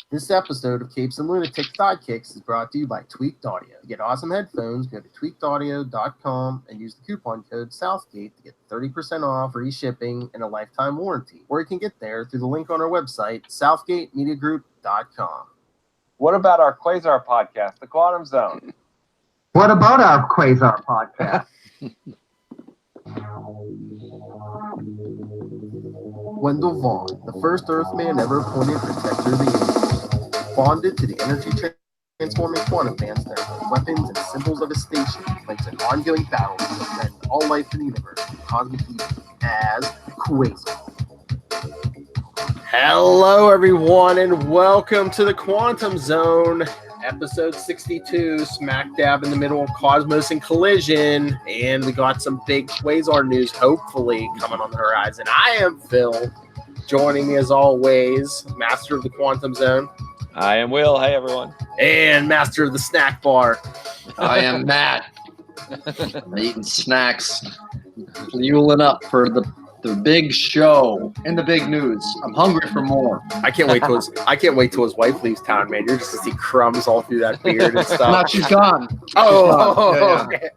This episode of Capes and Lunatics Sidekicks is brought to you by Tweaked Audio. To get awesome headphones, go to tweakedaudio.com and use the coupon code Southgate to get 30% off, free shipping, and a lifetime warranty. Or you can get there through the link on our website, southgatemediagroup.com. What about our Quasar podcast, The Quantum Zone? What about our Quasar podcast? Wendell Vaughn, the first Earthman ever appointed Protector of the Universe, bonded to the energy transforming quantum bands that are the weapons and symbols of his station, fights an ongoing battle to defend all life in the universe from cosmic evil as Quasar. Hello, everyone, and welcome to the Quantum Zone, episode 62, smack dab in the middle of Cosmos and Collision, and we got some big Quasar news, hopefully, coming on the horizon. I am Phil, joining me as always, master of the Quantum Zone. I am Will. Hey, everyone. And master of the snack bar. I am Matt. I'm eating snacks, fueling up for the big show and the big news. I'm hungry for more. I can't wait till his wife leaves town, man. You're just to see crumbs all through that beard and stuff. No, she's gone. Oh, Yeah. okay.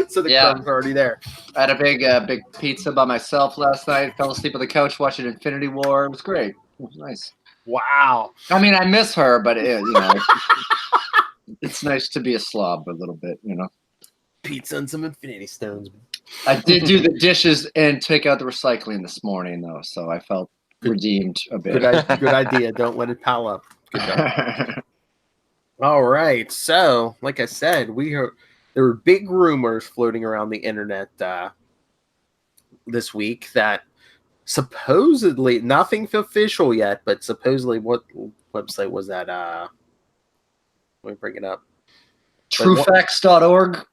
So the crumbs are already there. I had a big pizza by myself last night. Fell asleep on the couch watching Infinity War. It was great. It was nice. Wow. I mean, I miss her, but it's nice to be a slob a little bit, Pizza and some Infinity Stones. I did do the dishes and take out the recycling this morning, though, so I felt redeemed a bit. Good idea. Don't let it pile up. Good job. All right. So, like I said, there were big rumors floating around the internet this week that supposedly, nothing official yet, but supposedly, what website was that? Let me bring it up. Truefacts.org.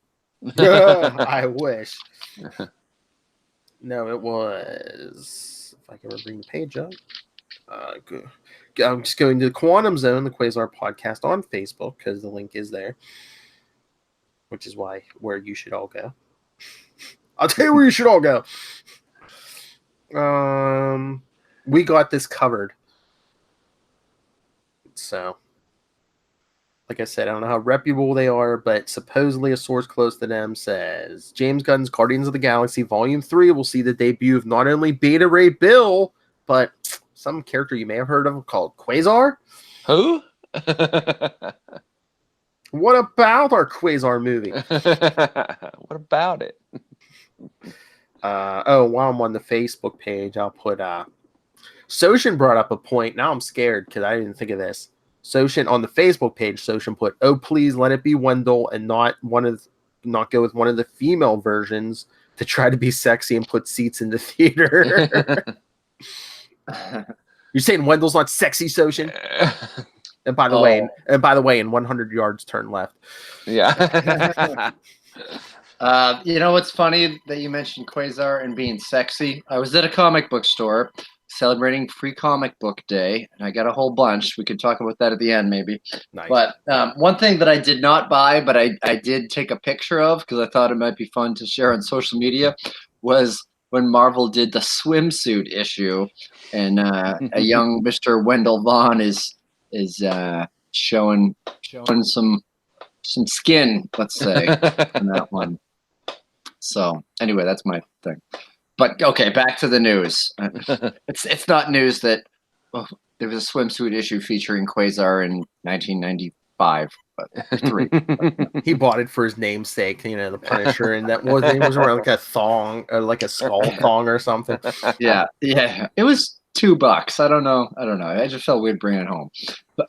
I wish. No, it was. If I can ever bring the page up. I'm just going to the Quantum Zone, the Quasar podcast on Facebook, because the link is there, which is where you should all go. I'll tell you where you should all go. We got this covered. So, like I said, I don't know how reputable they are, but supposedly a source close to them says James Gunn's Guardians of the Galaxy Volume 3 will see the debut of not only Beta Ray Bill, but some character you may have heard of called Quasar. Who? What about our Quasar movie? What about it? While I'm on the Facebook page, I'll put Soshin brought up a point. Now I'm scared because I didn't think of this. Soshin on the Facebook page, Soshin put, "Oh, please let it be Wendell and not go with one of the female versions to try to be sexy and put seats in the theater." You're saying Wendell's not sexy, Soshin? And by the way, in 100 yards, turn left. Yeah. What's funny that you mentioned Quasar and being sexy? I was at a comic book store celebrating Free Comic Book Day, and I got a whole bunch. We could talk about that at the end, maybe. Nice. But one thing that I did not buy, but I did take a picture of because I thought it might be fun to share on social media, was when Marvel did the swimsuit issue, and a young Mr. Wendell Vaughn is showing some skin, let's say, on that one. So anyway, that's my thing. But okay, back to the news. It's not news that there was a swimsuit issue featuring Quasar in 1995, but 3. He bought it for his namesake, the Punisher, and that was around like a thong, or like a skull thong or something. Yeah, it was $2. I don't know. I just felt weird bringing it home. But,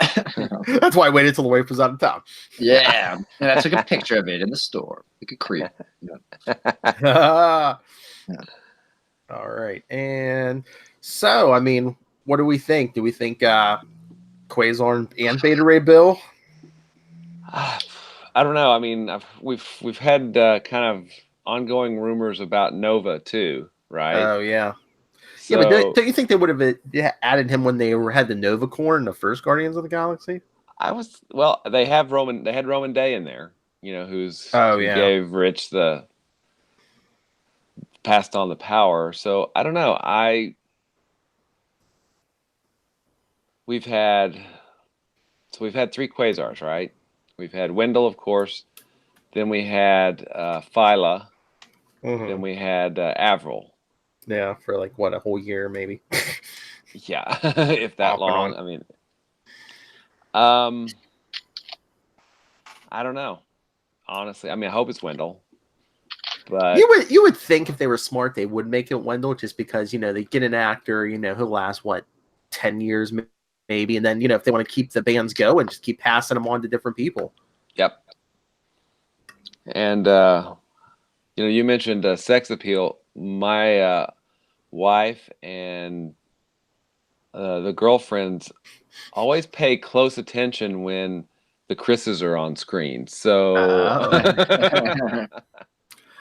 That's why I waited till the wife was out of town. Yeah, and I took a picture of it in the store, like a creep. Yeah. All right, and so what do we think? Do we think Quasar and Beta Ray Bill? I don't know. We've had kind of ongoing rumors about Nova too, right? Oh yeah. So, Yeah, but don't you think they would have added him when they had the Nova Corps in the first Guardians of the Galaxy? They had Roman Day in there, who yeah. gave Rich passed on the power. So I don't know. We've had So we've had 3 Quasars, right? We've had Wendell, of course. Then we had Phyla. Mhm. Then we had Avril. Yeah, for like what, a whole year maybe. Yeah, if that Off and long. on. I mean, I don't know. Honestly, I mean, I hope it's Wendell. But You would think if they were smart, they would make it Wendell, just because they get an actor, who'll last 10 years maybe, and then if they want to keep the bands going, just keep passing them on to different people. Yep. And you mentioned sex appeal. My wife and the girlfriends always pay close attention when the Chris's are on screen. So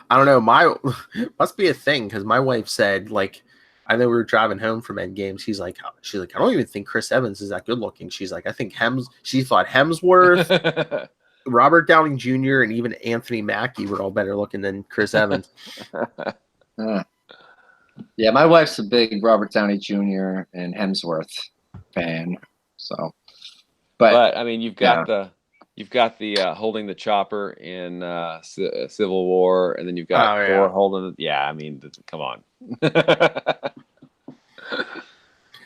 I don't know. Must be a thing, because my wife said, like, I know we were driving home from Endgame. She's like, I don't even think Chris Evans is that good looking. She's like, I think she thought Hemsworth, Robert Downey Jr., and even Anthony Mackie were all better looking than Chris Evans. Yeah, my wife's a big Robert Downey Jr. and Hemsworth fan. So, but I mean, you've got the holding the chopper in Civil War, and then you've got Thor holding it. Yeah, I mean, come on.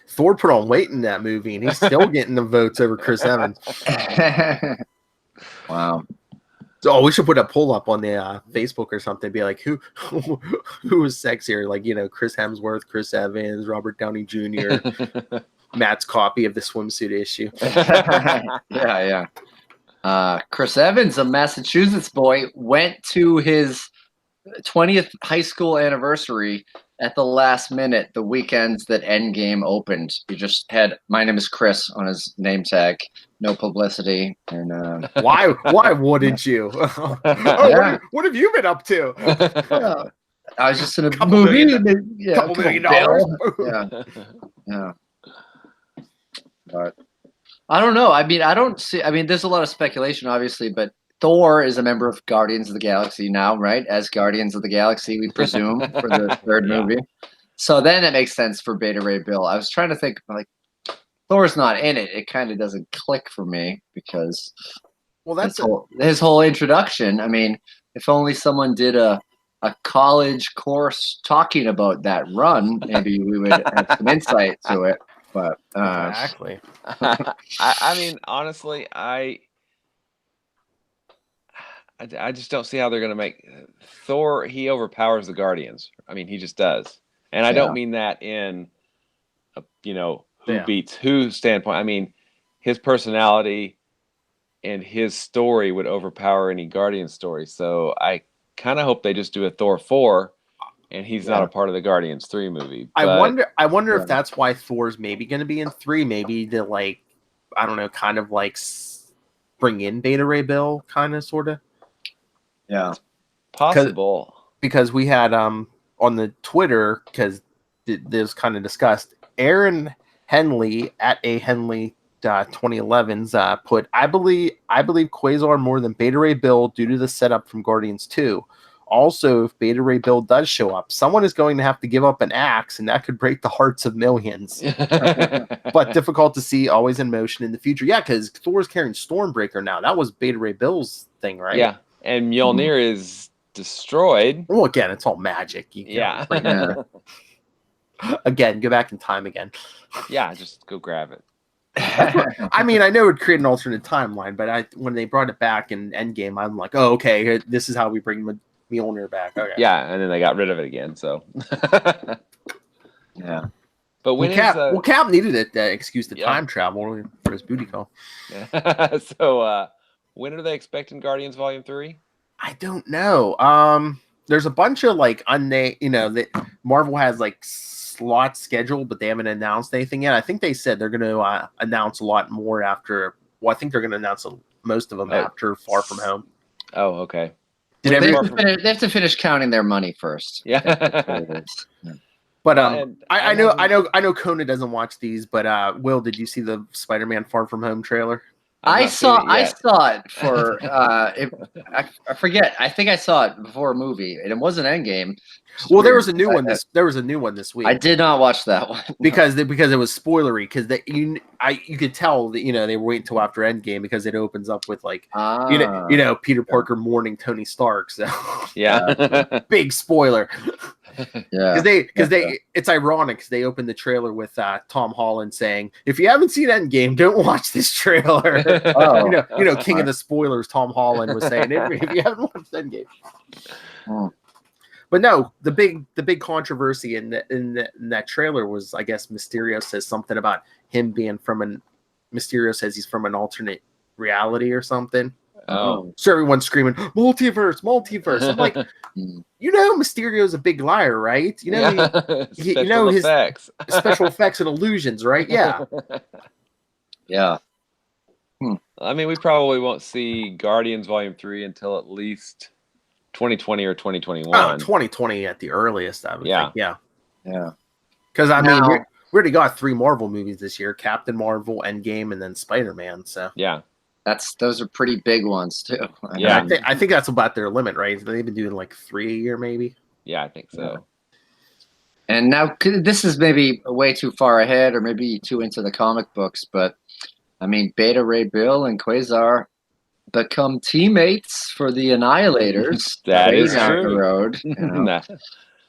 Thor put on weight in that movie, and he's still getting the votes over Chris Evans. Wow. So, we should put a poll up on the Facebook or something. Be like, who was sexier? Like, Chris Hemsworth, Chris Evans, Robert Downey Jr., Matt's copy of the swimsuit issue. Yeah. Chris Evans, a Massachusetts boy, went to his 20th high school anniversary at the last minute, the weekends that Endgame opened. He just had "My name is Chris" on his name tag, no publicity. And why wouldn't you? What have you been up to? I was just in a movie. Couple million dollars. Yeah. But I don't know. I mean, there's a lot of speculation, obviously, but Thor is a member of Guardians of the Galaxy now, right? As Guardians of the Galaxy, we presume, for the third movie. So then it makes sense for Beta Ray Bill. I was trying to think, like, Thor's not in it. It kind of doesn't click for me, because that's his whole introduction. I mean, if only someone did a college course talking about that run, maybe we would have some insight to it. But exactly. I mean, honestly, I just don't see how they're going to make Thor. He overpowers the Guardians. I mean, he just does. And I don't mean that in a, who beats who standpoint. I mean, his personality and his story would overpower any Guardian story. So I kind of hope they just do a Thor 4 and he's not a part of the Guardians 3 movie. But, I wonder if that's why Thor's maybe going to be in 3, maybe to, like, I don't know, kind of like bring in Beta Ray Bill, kind of, sort of. Yeah, possible. Because we had on the Twitter, because this kind of discussed, Aaron Henley at a Henley 2011's put, I believe Quasar more than Beta Ray Bill due to the setup from Guardians 2. Also, if Beta Ray Bill does show up, someone is going to have to give up an axe, and that could break the hearts of millions. But difficult to see, always in motion in the future. Yeah, because Thor's carrying Stormbreaker now. That was Beta Ray Bill's thing, right? Yeah, and Mjolnir is destroyed. Well, again, it's all magic. Again, go back in time again. Yeah, just go grab it. I mean, I know it would create an alternate timeline, but when they brought it back in Endgame, I'm like, oh, okay, this is how we bring Mjolnir back. Okay. Yeah, and then they got rid of it again. So, yeah. But when Cap needed it to excuse the time travel for his booty call. Yeah. So, when are they expecting Guardians Volume 3? I don't know. There's a bunch of like that Marvel has like slots scheduled, but they haven't announced anything yet. I think they said they're going to announce a lot more after. Well, I think they're going to announce most of them after Far From Home. Oh, okay. They have to finish counting their money first. Yeah. But I know Kona doesn't watch these, but Will, did you see the Spider-Man Far From Home trailer? I've I not seen it yet. saw it for I forget. I think I saw it before a movie, and it wasn't Endgame. Well, there was a new one this week. I did not watch that one because it was spoilery because you could tell that they were waiting until after Endgame because it opens up with like Peter Parker mourning Tony Stark. So yeah, big spoiler. Yeah, because it's ironic because they opened the trailer with Tom Holland saying, "If you haven't seen Endgame, don't watch this trailer." King of the spoilers, Tom Holland was saying, "If you haven't watched Endgame." Oh. But no, the big controversy in that trailer was, I guess, Mysterio says something about him being Mysterio says he's from an alternate reality or something. Oh, so everyone's screaming multiverse. I'm like, Mysterio's a big liar, right? Special effects. Special effects and illusions, right? Yeah. Yeah. I mean, we probably won't see Guardians Volume 3 until at least 2020 or 2021. 2020 at the earliest, I would think. Yeah. Because I mean, we already got 3 Marvel movies this year: Captain Marvel, Endgame, and then Spider-Man. So yeah. Those are pretty big ones too. Yeah, I think that's about their limit, right? They've been doing like 3 a year, maybe. Yeah, I think so. Yeah. And now this is maybe way too far ahead, or maybe too into the comic books, but I mean, Beta Ray Bill and Quasar become teammates for the Annihilators. That is down true. The road.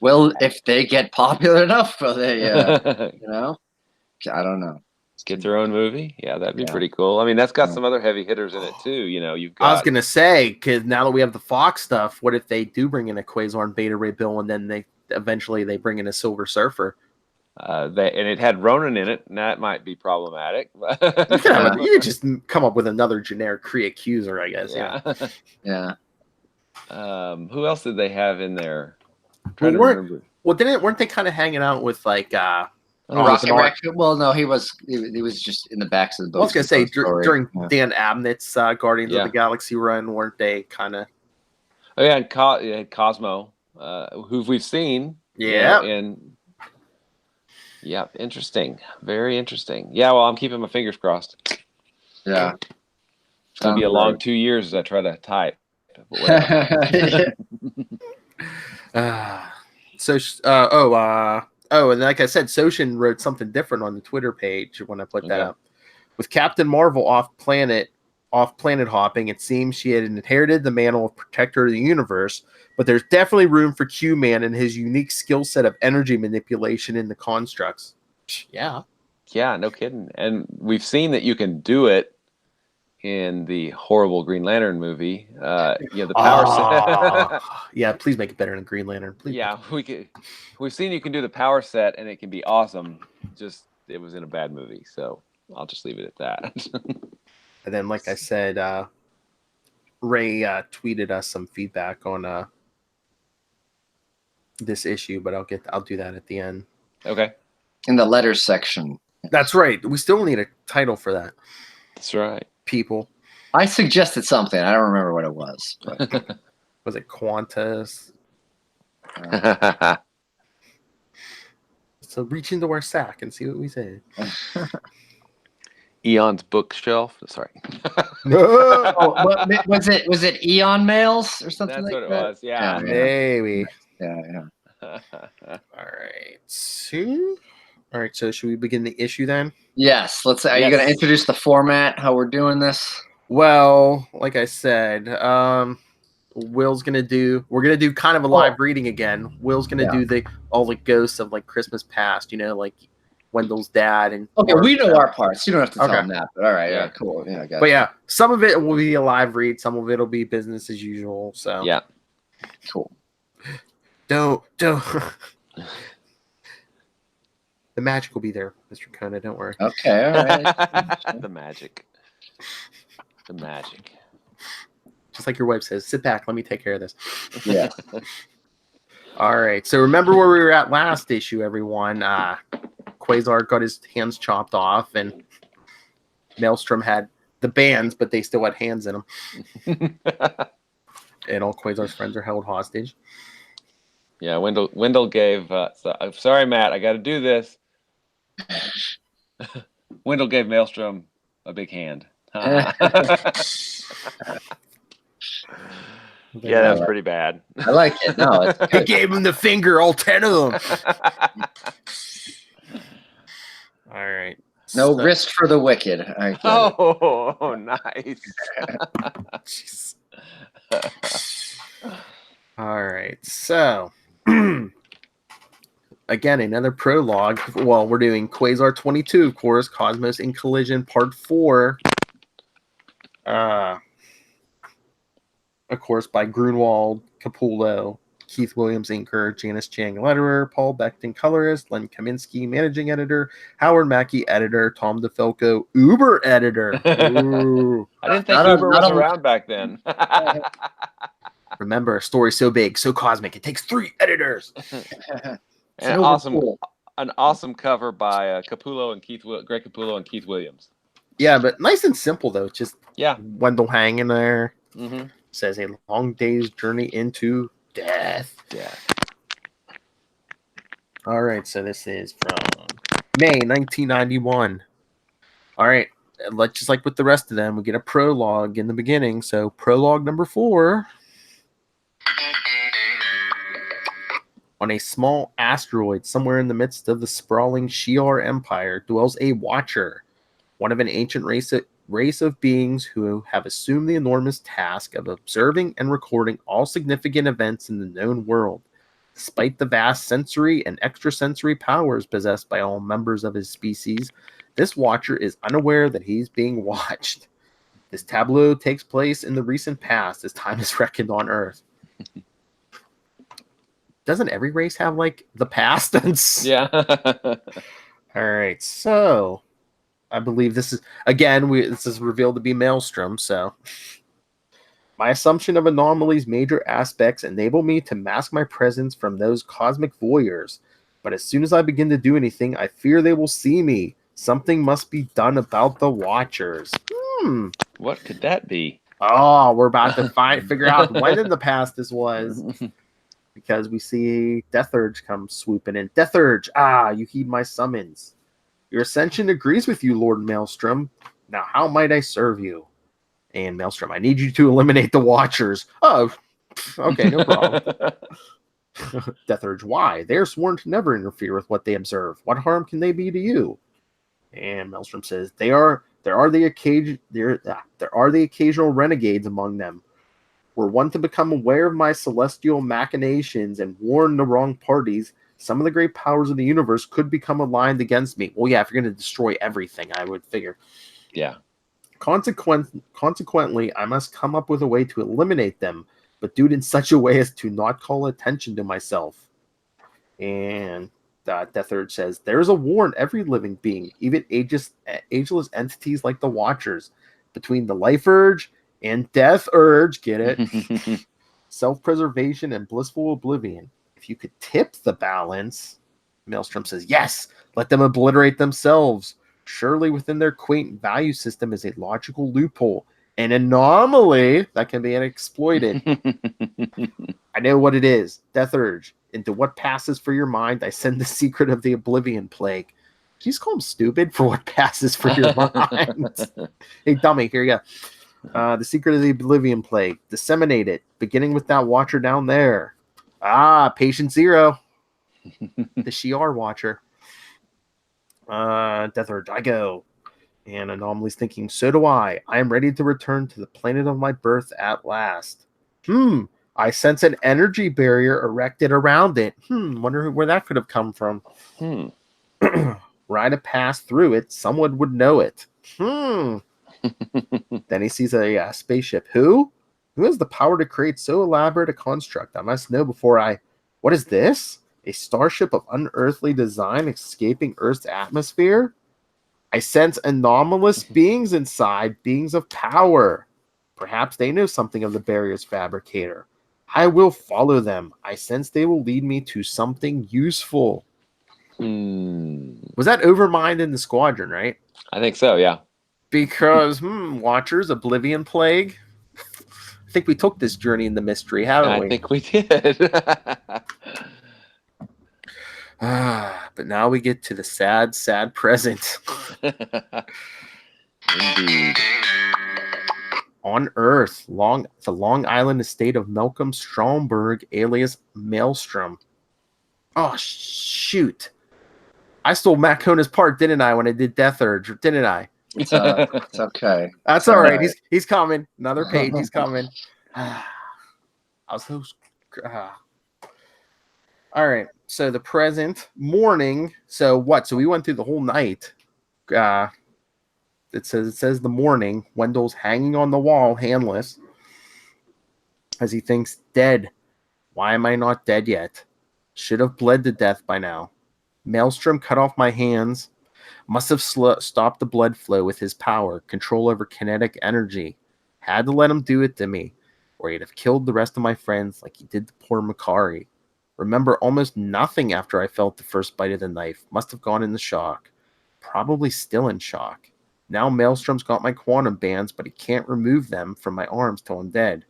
Well, if they get popular enough, will they? I don't know. Get their own movie? Yeah, that'd be pretty cool. I mean, that's got some other heavy hitters in it too. You've got. I was gonna say, because now that we have the Fox stuff, what if they do bring in a Quasar and Beta Ray Bill, and then they eventually bring in a Silver Surfer? And it had Ronan in it, and that might be problematic. You could just come up with another generic Kree accuser, I guess. Yeah. Who else did they have in there? I'm trying to remember. Well, weren't they kind of hanging out with like? Rocket Raccoon. Well, no, he was just in the backs of the boat. I was gonna say during Dan Abnett's Guardians of the Galaxy run, weren't they kind of? Oh yeah, and Cosmo, who we've seen. Yeah. Interesting. Very interesting. Yeah, well, I'm keeping my fingers crossed. Yeah. It's gonna be a long 2 years as I try to type. And like I said, Soshin wrote something different on the Twitter page when I put that up. With Captain Marvel off planet hopping, it seems she had inherited the mantle of protector of the universe, but there's definitely room for Q-Man and his unique skill set of energy manipulation in the constructs. Yeah. Yeah, no kidding. And we've seen that you can do it in the horrible Green Lantern movie. The power set. Yeah, please make it better than Green Lantern. Please. Yeah, we've seen you can do the power set and it can be awesome. Just it was in a bad movie, so I'll just leave it at that. And then, like I said, Ray tweeted us some feedback on this issue, but I'll do that at the end. Okay. In the letters section. That's right. We still need a title for that. That's right. People. I suggested something. I don't remember what it was. But. Was it Qantas? So reach into our sack and see what we say. Eon's bookshelf. Sorry. Was it Eon Mails or something? That's like what that? It was. Yeah. Maybe. Yeah. All right. So should we begin the issue then? Yes. Let's. Are you going to introduce the format? How we're doing this? Well, like I said, we're gonna do kind of a live reading again. Will's gonna do all the ghosts of like Christmas past, like Wendell's dad and. Okay, we know our parts. You don't have to tell them that. But all right, yeah, cool. Yeah, I got it. But some of it will be a live read. Some of it will be business as usual. So yeah, cool. Don't. The magic will be there, Mr. Kona. Don't worry. Okay, all right. The magic. Just like your wife says, sit back. Let me take care of this. Yeah. All right. So remember where we were at last issue, everyone. Quasar got his hands chopped off, and Maelstrom had the bands, but they still had hands in them. And all Quasar's friends are held hostage. Yeah, Wendell gave... sorry, Matt, I got to do this. Wendell gave Maelstrom a big hand. Yeah, that's pretty bad. I like it. No, it's He good. gave him the finger, all 10 of them. All right. No So- risk for the wicked. I get it. Oh, nice. Jeez. All right. So, again, another prologue. Well, we're doing Quasar 22, of course, Cosmos in Collision Part 4. Of course, by Grunwald, Capullo, Keith Williams, inker, Janice Chang, letterer, Paul Beckton, colorist, Len Kaminsky, managing editor, Howard Mackey, editor, Tom DeFalco, Uber editor. Ooh. I didn't think Not a- Uber not was a- around back then. Remember, a story so big, so cosmic, it takes 3 editors. And an awesome cover by Capullo and Greg Capullo and Keith Williams. Yeah, but nice and simple, though. Just Yeah. Wendell hanging there. Mm-hmm. Says a long day's journey into death. Yeah. All right, so this is from May 1991. All right, just like with the rest of them, we get a prologue in the beginning. So prologue number 4. On a small asteroid somewhere in the midst of the sprawling Shi'ar Empire dwells a Watcher, one of an ancient race of beings who have assumed the enormous task of observing and recording all significant events in the known world. Despite the vast sensory and extrasensory powers possessed by all members of his species, this Watcher is unaware that he's being watched. This tableau takes place in the recent past as time is reckoned on Earth. Doesn't every race have, like, the past? Yeah. All right, so I believe this is, again, this is revealed to be Maelstrom, so. My assumption of anomalies' major aspects enable me to mask my presence from those cosmic voyeurs. But as soon as I begin to do anything, I fear they will see me. Something must be done about the Watchers. What could that be? Oh, we're about to figure out when in the past this was. Because we see Death Urge come swooping in. Death Urge, you heed my summons. Your ascension agrees with you, Lord Maelstrom. Now, how might I serve you? And Maelstrom, I need you to eliminate the Watchers. Oh, okay, no problem. Death Urge, why? They are sworn to never interfere with what they observe. What harm can they be to you? And Maelstrom says, there are the occasional renegades among them. Were one to become aware of my celestial machinations and warn the wrong parties, some of the great powers of the universe could become aligned against me. Well, yeah, if you're going to destroy everything, I would figure. Yeah. Consequently, I must come up with a way to eliminate them, but do it in such a way as to not call attention to myself. And Death Urge says, there is a war in every living being, even ageless entities like the Watchers. Between the Life Urge and Death Urge, get it? Self-preservation and blissful oblivion. If you could tip the balance, Maelstrom says, yes, let them obliterate themselves. Surely within their quaint value system is a logical loophole, an anomaly that can be exploited. I know what it is. Death Urge. Into what passes for your mind, I send the secret of the Oblivion Plague. Can you just call him stupid for what passes for your mind? Hey, dummy, here you go. The secret of the Oblivion Plague. Disseminate it, beginning with that Watcher down there. Patient Zero. The Shi'ar Watcher. Death Urge, I go. And Anomaly's thinking, so do I. I am ready to return to the planet of my birth at last. I sense an energy barrier erected around it. Wonder where that could have come from. Were I to pass through it, someone would know it. Then he sees a spaceship. Who has the power to create so elaborate a construct? I must know before I... What is this? A starship of unearthly design escaping Earth's atmosphere? I sense anomalous beings inside, beings of power. Perhaps they know something of the barrier's fabricator. I will follow them. I sense they will lead me to something useful. Was that Overmind in the Squadron, right? I think so, yeah. Because, Watchers, Oblivion Plague. I think we took this journey in the mystery, haven't we? I think we did. But now we get to the sad, sad present. Indeed. on Earth, the Long Island estate of Malcolm Stromberg, alias Maelstrom. Oh, shoot. I stole Matt Kona's part, didn't I, when I did Death Urge, didn't I? It's okay. That's all right. He's coming. Another page. He's coming. I was so... All right. So the present morning. So what? So we went through the whole night. It says the morning. Wendell's hanging on the wall, handless, as he thinks dead. Why am I not dead yet? Should have bled to death by now. Maelstrom cut off my hands. Must have stopped the blood flow with his power, control over kinetic energy. Had to let him do it to me, or he'd have killed the rest of my friends like he did to poor Makari. Remember almost nothing after I felt the first bite of the knife. Must have gone into shock. Probably still in shock. Now Maelstrom's got my quantum bands, but he can't remove them from my arms till I'm dead.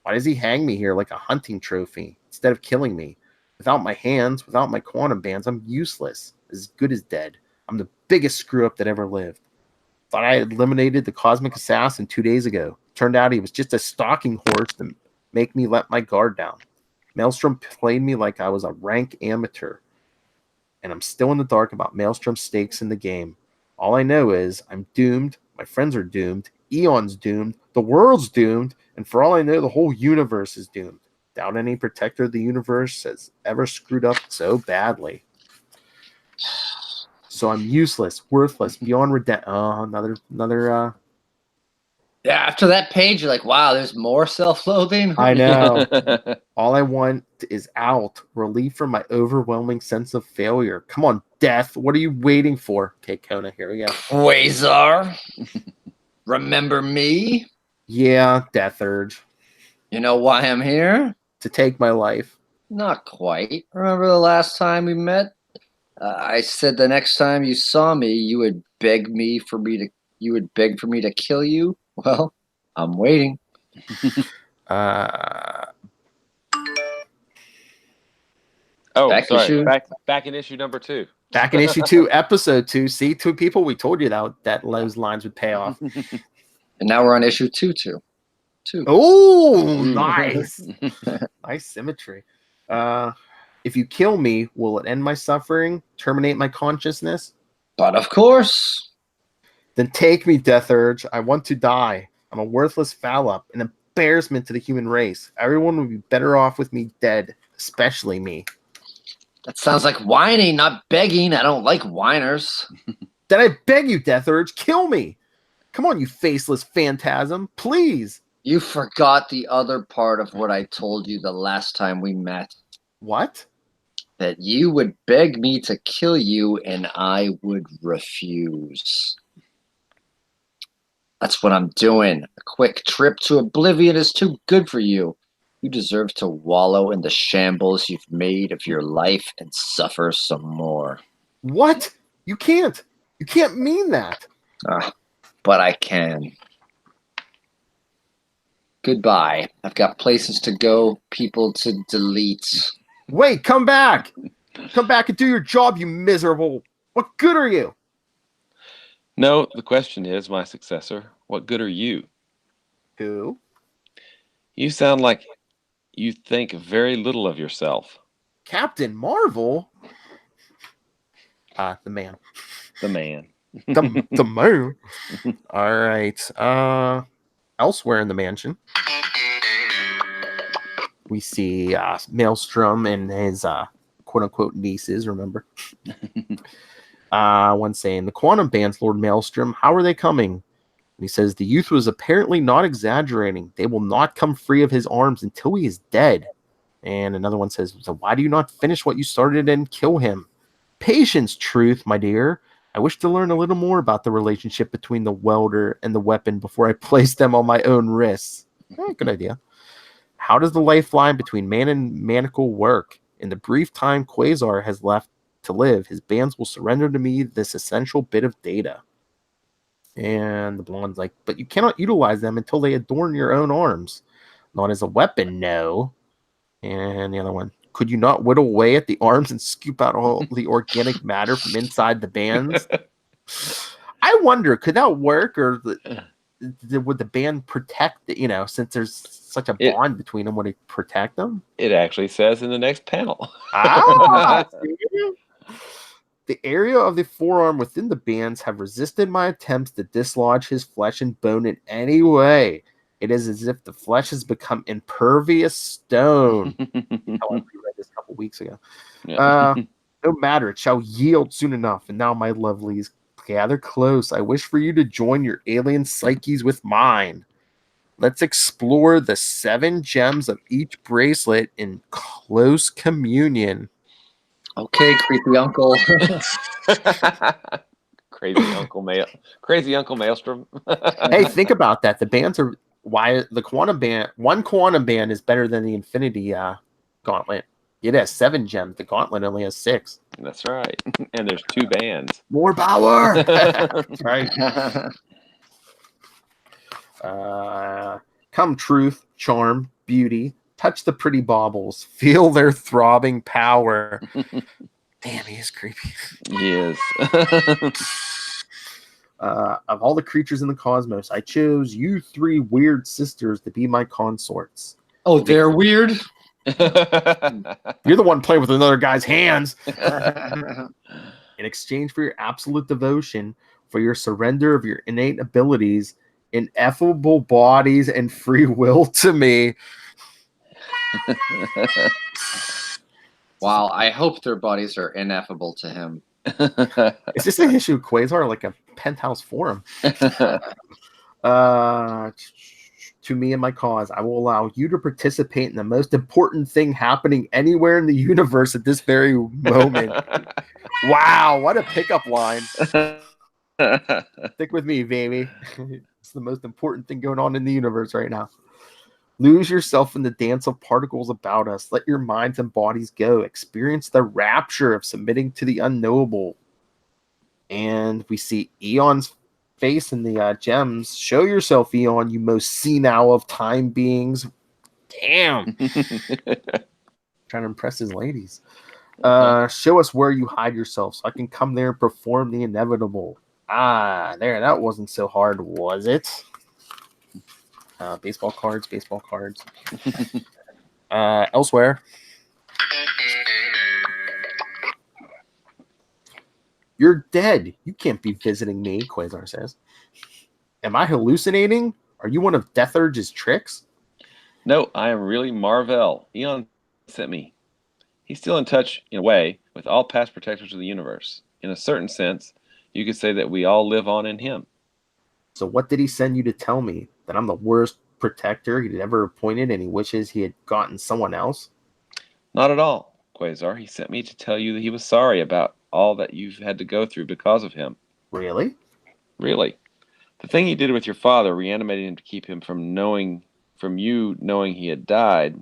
Why does he hang me here like a hunting trophy instead of killing me? Without my hands, without my quantum bands, I'm useless. As good as dead. I'm the biggest screw-up that ever lived. Thought I had eliminated the cosmic assassin 2 days ago. Turned out he was just a stalking horse to make me let my guard down. Maelstrom played me like I was a rank amateur. And I'm still in the dark about Maelstrom's stakes in the game. All I know is I'm doomed, my friends are doomed, Eon's doomed, the world's doomed, and for all I know, the whole universe is doomed. Doubt any protector of the universe has ever screwed up so badly. So I'm useless, worthless, beyond redemption. Oh, another. Yeah, after that page, you're like, wow, there's more self-loathing. I know. All I want is out, relief from my overwhelming sense of failure. Come on, Death. What are you waiting for? Okay, Kona, here we go. Quasar, remember me? Yeah, Death Urge. You know why I'm here? To take my life. Not quite. Remember the last time we met? I said the next time you saw me, you would beg for me to kill you. Well, I'm waiting. Back in issue number 2. Back in issue 2, episode 2. See, 2 people, we told you that those lines would pay off. And now we're on issue 2. Oh, nice. Nice symmetry. If you kill me, will it end my suffering? Terminate my consciousness? But of course. Then take me, Death Urge. I want to die. I'm a worthless foul-up, an embarrassment to the human race. Everyone would be better off with me dead, especially me. That sounds like whining, not begging. I don't like whiners. Then I beg you, Death Urge, kill me. Come on, you faceless phantasm, please. You forgot the other part of what I told you the last time we met. What? That you would beg me to kill you and I would refuse. That's what I'm doing. A quick trip to oblivion is too good for you. You deserve to wallow in the shambles you've made of your life and suffer some more. What? You can't. You can't mean that. But I can. Goodbye. I've got places to go, people to delete. Wait, come back. Come back and do your job, you miserable. What good are you? No, the question is, my successor, what good are you? Who? You sound like you think very little of yourself. Captain Marvel? The man. The man. The man. All right. Elsewhere in the mansion, we see Maelstrom and his quote-unquote nieces, remember? One saying, the quantum bands, Lord Maelstrom, how are they coming? And he says, the youth was apparently not exaggerating. They will not come free of his arms until he is dead. And another one says, so why do you not finish what you started and kill him? Patience, Truth, my dear. I wish to learn a little more about the relationship between the welder and the weapon before I place them on my own wrists. Good idea. How does the lifeline between man and manacle work? In the brief time Quasar has left to live, his bands will surrender to me this essential bit of data. And the blonde's like, but you cannot utilize them until they adorn your own arms. Not as a weapon, no. And the other one, could you not whittle away at the arms and scoop out all the organic matter from inside the bands? I wonder, could that work? Or would the band protect it? Since there's such a bond between them, would it protect them? It actually says in the next panel. The area of the forearm within the bands have resisted my attempts to dislodge his flesh and bone in any way. It is as if the flesh has become impervious stone. How I reread this a couple weeks ago. Yeah. No matter, it shall yield soon enough. And now, my lovelies, gather close. I wish for you to join your alien psyches with mine. Let's explore the 7 gems of each bracelet in close communion. Okay, creepy uncle. Crazy Uncle Maelstrom. Hey, think about that. The bands are why the quantum band. One quantum band is better than the Infinity Gauntlet. It has 7 gems. The Gauntlet only has 6. That's right. And there's 2 bands. More power. That's right. Come, truth, charm, beauty. Touch the pretty baubles. Feel their throbbing power. Damn, he is creepy. He is. Of all the creatures in the cosmos, I chose you 3 weird sisters to be my consorts. Oh, they're weird? You're the one playing with another guy's hands. In exchange for your absolute devotion, for your surrender of your innate abilities, ineffable bodies, and free will to me. Wow, I hope their bodies are ineffable to him. Is this an issue of Quasar, like a penthouse forum? To me and my cause, I will allow you to participate in the most important thing happening anywhere in the universe at this very moment. Wow, what a pickup line. Stick with me, baby. It's the most important thing going on in the universe right now. Lose yourself in the dance of particles about us. Let your minds and bodies go. Experience the rapture of submitting to the unknowable. And we see Eon's face in the gems. Show yourself, Eon, you most senile of time beings. Damn. Trying to impress his ladies. Show us where you hide yourself so I can come there and perform the inevitable. There. That wasn't so hard, was it? Baseball cards. Elsewhere. You're dead. You can't be visiting me, Quasar says. Am I hallucinating? Are you one of Death Urge's tricks? No, I am really mar-vell. Eon sent me. He's still in touch, in a way, with all past protectors of the universe. In a certain sense, you could say that we all live on in him. So what did he send you to tell me? That I'm the worst protector he'd ever appointed and he wishes he had gotten someone else? Not at all, Quasar. He sent me to tell you that he was sorry about all that you've had to go through because of him. Really? Really. The thing he did with your father, reanimating him to keep him from you knowing he had died.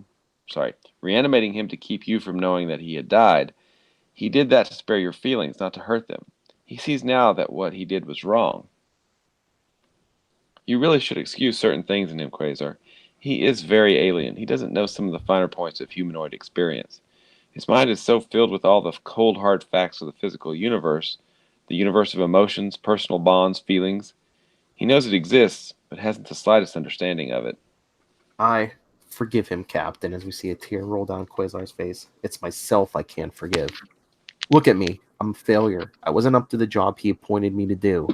Reanimating him to keep you from knowing that he had died. He did that to spare your feelings, not to hurt them. He sees now that what he did was wrong. You really should excuse certain things in him, Quasar. He is very alien. He doesn't know some of the finer points of humanoid experience. His mind is so filled with all the cold, hard facts of the physical universe, the universe of emotions, personal bonds, feelings. He knows it exists, but hasn't the slightest understanding of it. I forgive him, Captain, as we see a tear roll down Quasar's face. It's myself I can't forgive. Look at me. I'm a failure. I wasn't up to the job he appointed me to do.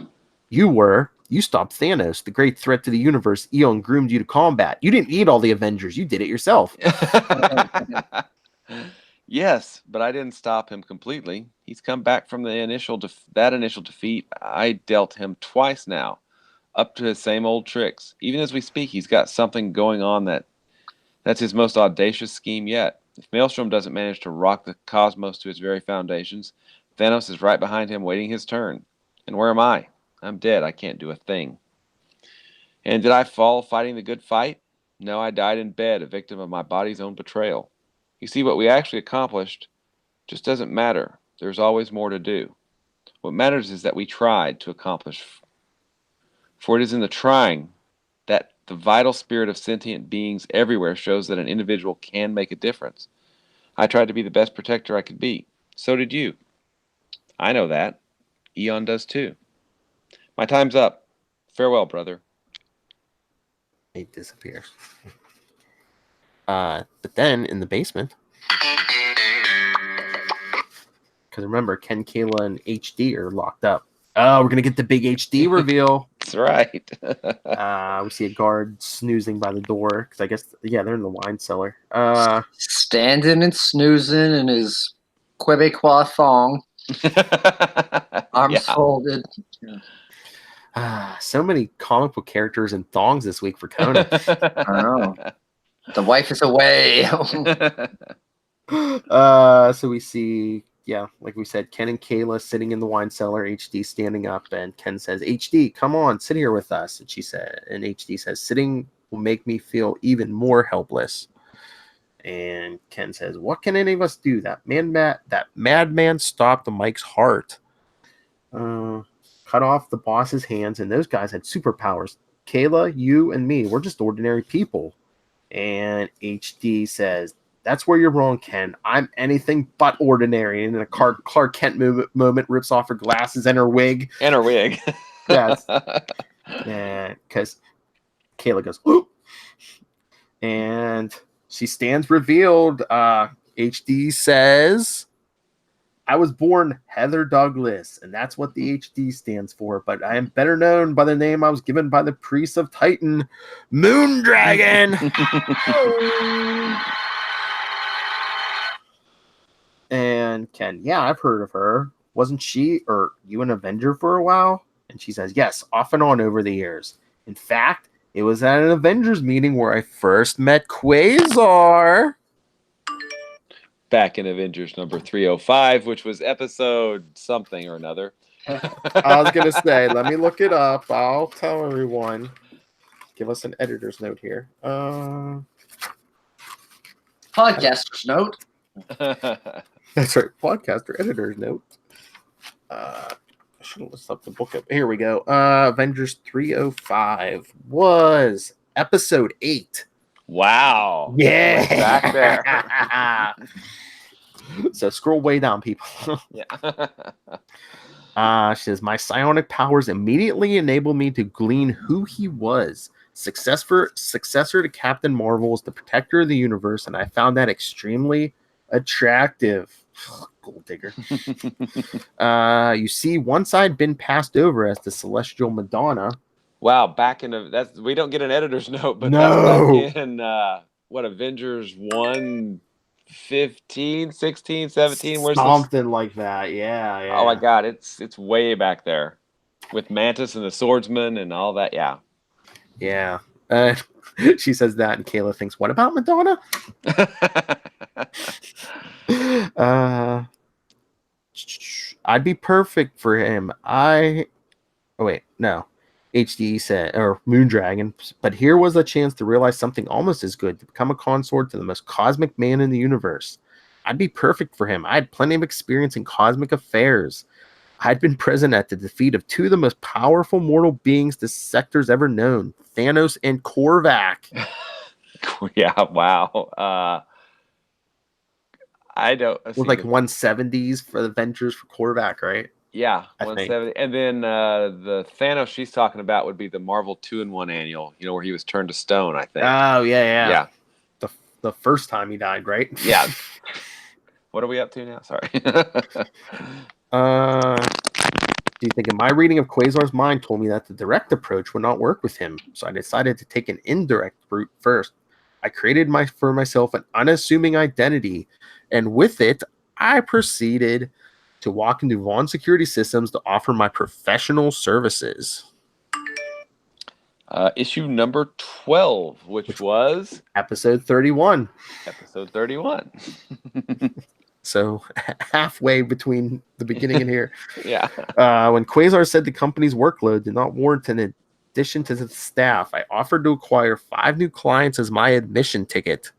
You were. You stopped Thanos, the great threat to the universe Eon groomed you to combat. You didn't need all the Avengers. You did it yourself. Yes, but I didn't stop him completely. He's come back from that initial defeat. I dealt him twice now, up to his same old tricks. Even as we speak, he's got something going on that's his most audacious scheme yet. If Maelstrom doesn't manage to rock the cosmos to its very foundations, Thanos is right behind him waiting his turn. And where am I? I'm dead. I can't do a thing. And did I fall fighting the good fight? No, I died in bed, a victim of my body's own betrayal. You see, what we actually accomplished just doesn't matter. There's always more to do. What matters is that we tried to accomplish. For it is in the trying that the vital spirit of sentient beings everywhere shows that an individual can make a difference. I tried to be the best protector I could be. So did you. I know that. Eon does too. My time's up. Farewell, brother. He disappears. But then in the basement, because remember, Ken, Kayla, and HD are locked up. Oh, we're going to get the big HD reveal. That's right. We see a guard snoozing by the door, because I guess, they're in the wine cellar. Standing and snoozing in his Quebecois thong, arms folded. So many comic book characters and thongs this week for Conan. I don't know. The wife is away. So we see, like we said, Ken and Kayla sitting in the wine cellar, HD standing up, and Ken says, HD, come on, sit here with us. And HD says, sitting will make me feel even more helpless. And Ken says, what can any of us do? That madman stopped Mike's heart. Cut off the boss's hands, and those guys had superpowers. Kayla, you and me, we're just ordinary people. And HD says, that's where you're wrong, Ken. I'm anything but ordinary. And then a Clark Kent moment rips off her glasses and her wig. Yes. And because Kayla goes, whoop. And she stands revealed. HD says, I was born Heather Douglas, and that's what the HD stands for, but I am better known by the name I was given by the priest of Titan, Moondragon. And Ken, I've heard of her. Wasn't she or you an Avenger for a while? And she says, yes, off and on over the years. In fact, it was at an Avengers meeting where I first met Quasar. Back in Avengers number 305, which was episode something or another. I was going to say, let me look it up. I'll tell everyone. Give us an editor's note here. Podcaster's note. That's right. Podcaster editor's note. I should have looked up the book up. Here we go. Avengers 305 was episode 8. Wow. Yeah. Back there. So scroll way down, people. Yeah. She says, my psionic powers immediately enabled me to glean who he was. Successor to Captain Marvel as the protector of the universe, and I found that extremely attractive. Gold digger. You see, once I'd been passed over as the Celestial Madonna. Wow, back in that's we don't get an editor's note, but no. That's back in Avengers 1:15, 16, 17, where's something like that. Yeah. Oh my god, it's way back there with Mantis and the Swordsman and all that. Yeah. She says that, and Kayla thinks, what about Madonna? I'd be perfect for him. HD said, or Moondragon, but here was a chance to realize something almost as good, to become a consort to the most cosmic man in the universe. I'd be perfect for him. I had plenty of experience in cosmic affairs. I'd been present at the defeat of two of the most powerful mortal beings this sector's ever known, Thanos and Korvac. Yeah, wow. I don't. It was like 170s for the Avengers for Korvac, right? Yeah, 170. And then the Thanos she's talking about would be the Marvel 2-in-1 annual, where he was turned to stone, I think. Oh, yeah. The first time he died, right? Yeah. What are we up to now? Sorry. Do you think my reading of Quasar's mind told me that the direct approach would not work with him, so I decided to take an indirect route first. I created for myself an unassuming identity, and with it, I proceeded to walk into Vaughn Security Systems to offer my professional services. Issue number 12, which was episode 31. Episode 31. So halfway between the beginning and here. Yeah. When Quasar said the company's workload did not warrant an addition to the staff, I offered to acquire 5 new clients as my admission ticket.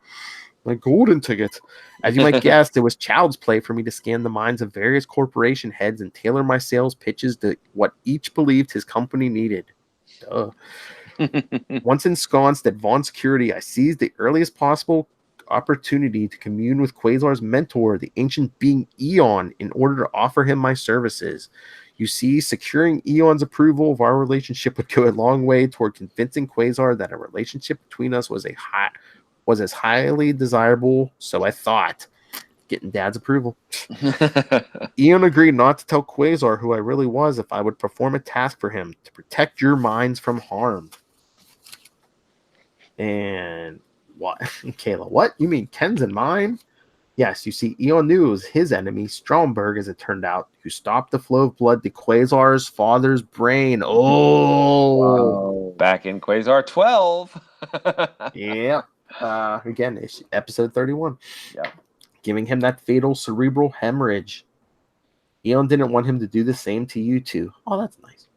My golden ticket. As you might guess, it was child's play for me to scan the minds of various corporation heads and tailor my sales pitches to what each believed his company needed. Duh. Once ensconced at Vaughn Security, I seized the earliest possible opportunity to commune with Quasar's mentor, the ancient being Eon, in order to offer him my services. You see, securing Eon's approval of our relationship would go a long way toward convincing Quasar that a relationship between us was as highly desirable, so I thought. Getting Dad's approval. Eon agreed not to tell Quasar who I really was if I would perform a task for him to protect your minds from harm. And what? Kayla, what? You mean Ken's and mine? Yes, you see, Eon knew it was his enemy, Stromberg, as it turned out, who stopped the flow of blood to Quasar's father's brain. Oh! Back in Quasar 12. Yep. Again, it's episode 31. Yep. Giving him that fatal cerebral hemorrhage. Eon didn't want him to do the same to you two. Oh, that's nice.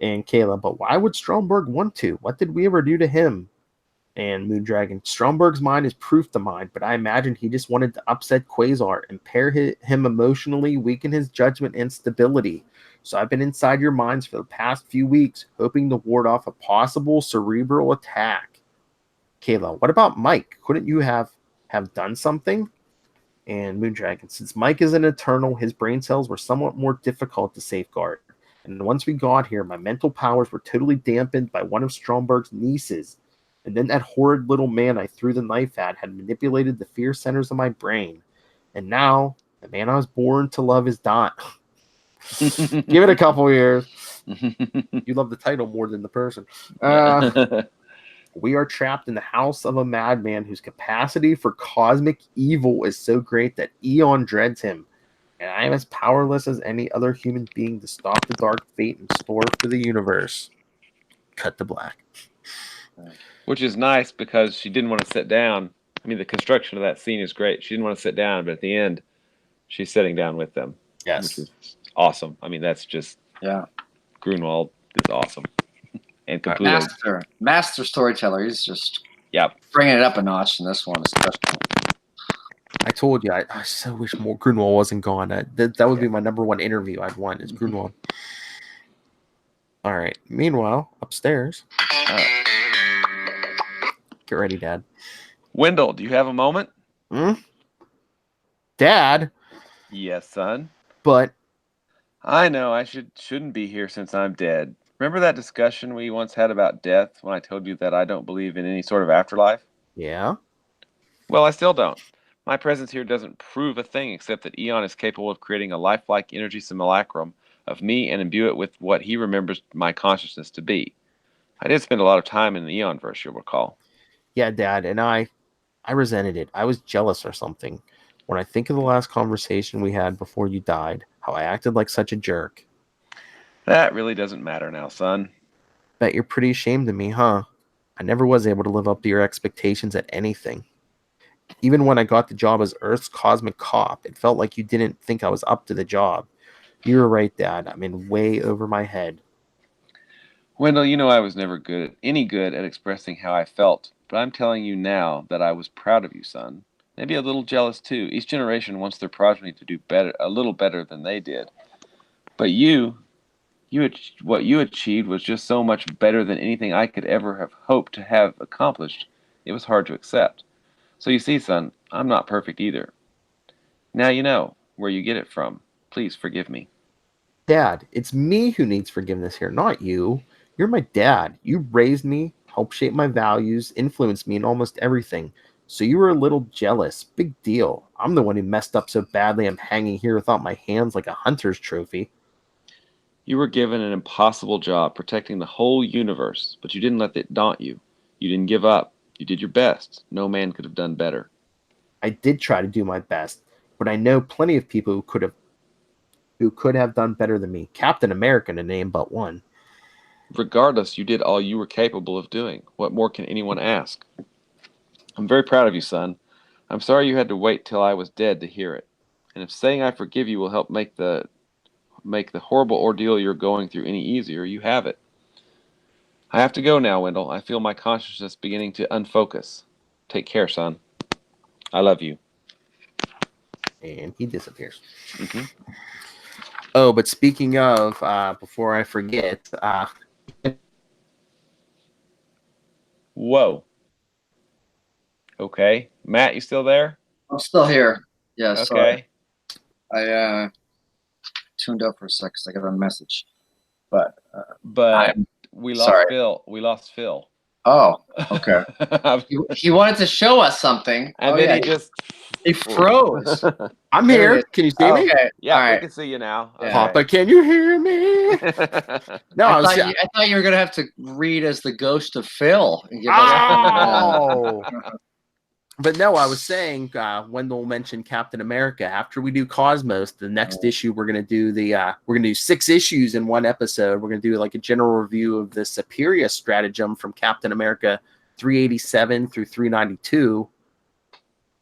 And Kayla, but why would Stromberg want to? What did we ever do to him? And Moondragon, Stromberg's mind is proof to mine, but I imagine he just wanted to upset Quasar, impair him emotionally, weaken his judgment and stability. So I've been inside your minds for the past few weeks, hoping to ward off a possible cerebral attack. Kayla, what about Mike? Couldn't you have done something? And Moondragon, since Mike is an eternal, his brain cells were somewhat more difficult to safeguard. And once we got here, my mental powers were totally dampened by one of Stromberg's nieces. And then that horrid little man I threw the knife at had manipulated the fear centers of my brain. And now, the man I was born to love is dying. Give it a couple years. You love the title more than the person. We are trapped in the house of a madman whose capacity for cosmic evil is so great that Eon dreads him. And I am as powerless as any other human being to stop the dark fate in store for the universe. Cut to black. Which is nice because she didn't want to sit down. I mean, the construction of that scene is great. She didn't want to sit down, but at the end, she's sitting down with them. Yes. Which is awesome. I mean, that's just... Yeah. Grunwald is awesome. And completely... Master storyteller. He's just bringing it up a notch in this one, especially. I told you, I so wish more Grunwald wasn't gone. That would be my number one interview I'd want is Grunwald. All right. Meanwhile, upstairs... Get ready, Dad. Wendell, do you have a moment? Dad? Yes, son. But... I know, I shouldn't be here since I'm dead. Remember that discussion we once had about death when I told you that I don't believe in any sort of afterlife? Yeah? Well, I still don't. My presence here doesn't prove a thing except that Eon is capable of creating a lifelike energy simulacrum of me and imbue it with what he remembers my consciousness to be. I did spend a lot of time in the Eonverse, you'll recall. Yeah, Dad, and I resented it. I was jealous or something. When I think of the last conversation we had before you died, how I acted like such a jerk. That really doesn't matter now, son. Bet you're pretty ashamed of me, huh? I never was able to live up to your expectations at anything. Even when I got the job as Earth's cosmic cop, it felt like you didn't think I was up to the job. You were right, Dad. I'm in way over my head. Wendell, you know I was never any good at expressing how I felt, but I'm telling you now that I was proud of you, son. Maybe a little jealous, too. Each generation wants their progeny to do a little better than they did. But what you achieved was just so much better than anything I could ever have hoped to have accomplished. It was hard to accept. So you see, son, I'm not perfect either. Now you know where you get it from. Please forgive me. Dad, it's me who needs forgiveness here, not you. You're my dad. You raised me, helped shape my values, influenced me in almost everything. So you were a little jealous. Big deal. I'm the one who messed up so badly I'm hanging here without my hands like a hunter's trophy. You were given an impossible job protecting the whole universe, but you didn't let it daunt you. You didn't give up. You did your best. No man could have done better. I did try to do my best, but I know plenty of people who could have done better than me. Captain America to name but one. Regardless, you did all you were capable of doing. What more can anyone ask? I'm very proud of you, son. I'm sorry you had to wait till I was dead to hear it. And if saying I forgive you will help make the horrible ordeal you're going through any easier, you have it. I have to go now, Wendell. I feel my consciousness beginning to unfocus. Take care, son. I love you. And he disappears. Mm-hmm. Oh, but speaking of, before I forget, Whoa. Okay. Matt, you still there? I'm still here. Yeah, Okay. sorry. I tuned out for a sec because I got a message. But we lost sorry. Phil. We lost Phil. Oh, okay. he wanted to show us something. And then he froze. I'm here. Can you see me? Okay. Yeah, all right. we can see you now. Yeah. Papa, can you hear me? No, I thought you were gonna have to read as the ghost of Phil. And give us But no, I was saying Wendell mentioned Captain America. After we do Cosmos, the next issue we're gonna do we're gonna do 6 issues in one episode. We're gonna do like a general review of the Superior stratagem from Captain America 387 through 392,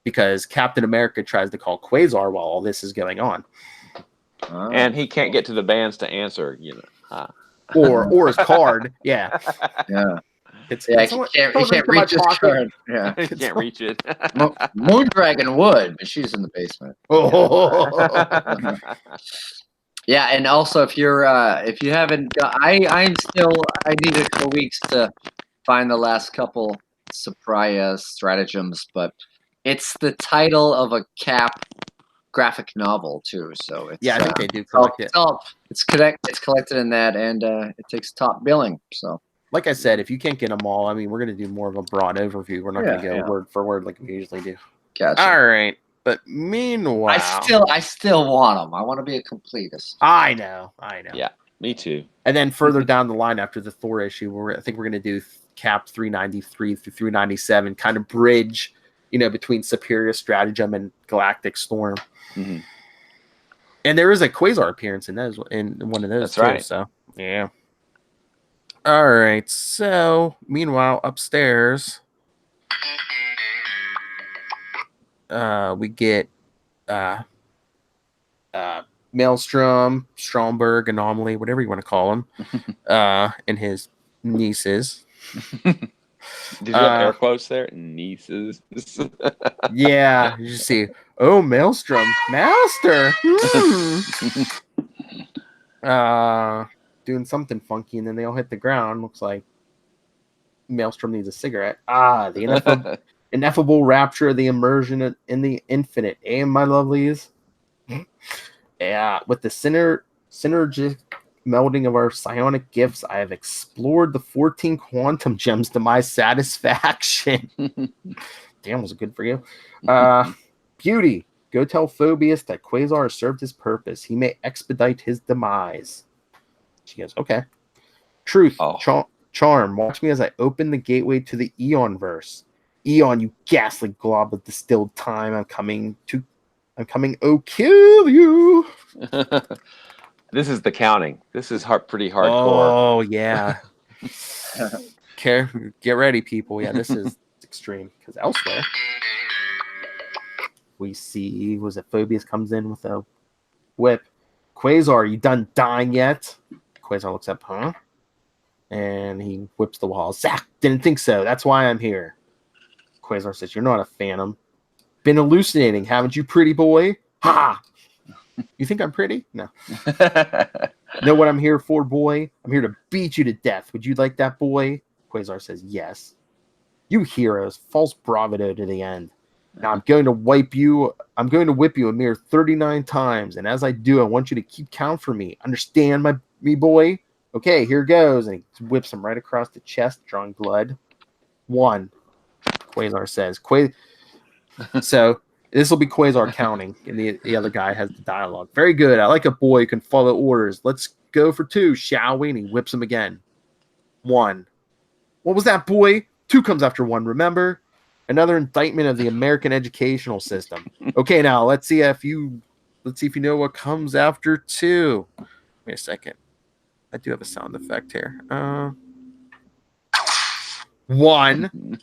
because Captain America tries to call Quasar while all this is going on, and he can't get to the bands to answer. or his card, yeah. He can't reach his card. Yeah, he can't reach it. Moondragon would, but she's in the basement. Oh. Yeah, and also if you haven't, I need a couple weeks to find the last couple surprise stratagems, but it's the title of a Cap graphic novel too. So it's, I think they do collect it. It's collected in that, and it takes top billing. So. Like I said, if you can't get them all, I mean, we're going to do more of a broad overview. We're not going to go word for word like we usually do. Gotcha. All right. But meanwhile... I still want them. I want to be a completist. I know. Yeah, me too. And then further down the line after the Thor issue, I think we're going to do Cap 393 through 397, kind of bridge, between Superior Stratagem and Galactic Storm. Mm-hmm. And there is a Quasar appearance in one of those. That's right. So, yeah. All right, so meanwhile, upstairs, we get Maelstrom, Stromberg, Anomaly, whatever you want to call him, and his nieces. Did you have air quotes there? Nieces. Yeah, you see, Maelstrom, Master. Doing something funky, and then they all hit the ground. Looks like Maelstrom needs a cigarette. The ineffable rapture of the immersion in the infinite. My lovelies. Yeah, with the synergistic melding of our psionic gifts, I have explored the 14 quantum gems to my satisfaction. Damn, was it good for you? Beauty, go tell Phoebus that Quasar has served his purpose. He may expedite his demise. She goes, okay. Truth, charm, watch me as I open the gateway to the Eon verse. Eon, you ghastly glob of distilled time, I'm coming, kill you. This is the counting. This is pretty hardcore. Oh, yeah. Get ready, people. Yeah, this is extreme. Because elsewhere, we see, Phoebus comes in with a whip. Quasar, you done dying yet? Quasar looks up, huh? And he whips the wall. Zach, didn't think so. That's why I'm here. Quasar says, you're not a phantom. Been hallucinating, haven't you, pretty boy? Ha! You think I'm pretty? No. Know what I'm here for, boy? I'm here to beat you to death. Would you like that, boy? Quasar says, yes. You heroes, false bravado to the end. Now I'm going to whip you a mere 39 times, and as I do, I want you to keep count for me. Understand, me boy? Okay, here goes. And he whips him right across the chest, drawing blood. 1. Quasar says. So this will be Quasar counting, and the other guy has the dialogue. Very good. I like a boy who can follow orders. Let's go for 2, shall we? And he whips him again. 1. What was that, boy? 2 comes after 1, remember? Another indictment of the American educational system. Okay, now let's see if you know what comes after 2. Wait a second. I do have a sound effect here. 1.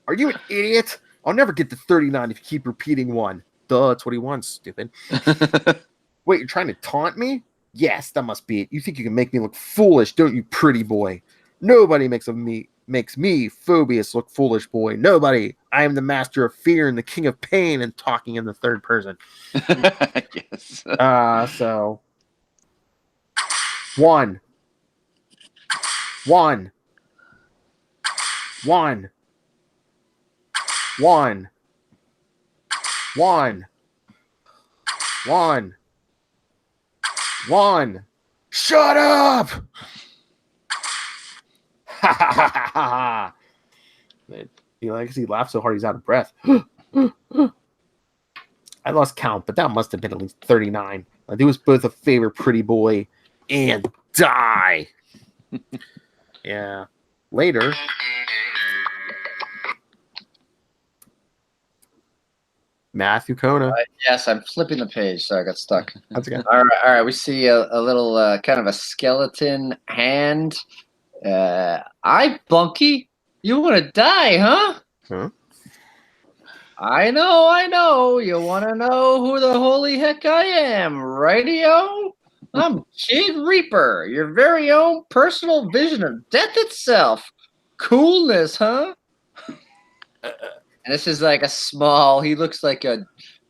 Are you an idiot? I'll never get to 39 if you keep repeating 1. Duh, that's what he wants, stupid. Wait, you're trying to taunt me? Yes, that must be it. You think you can make me look foolish, don't you, pretty boy? Nobody makes me, Phoebus, look foolish, boy. Nobody. I am the master of fear and the king of pain, and talking in the third person. Yes. So 1. 1. One. Shut up! Ha ha ha ha ha! He laughed so hard he's out of breath. I lost count, but that must have been at least 39. He was both a favorite pretty boy and die. Yeah. Later. Matthew Kona. Yes, I'm flipping the page. Sorry, I got stuck. That's okay. All right. We see a little kind of a skeleton hand. Bunky. You want to die, huh? Huh? I know. You want to know who the holy heck I am, righty-o? I'm Kid Reaper, your very own personal vision of death itself. Coolness, huh? And this is like a small, he looks like a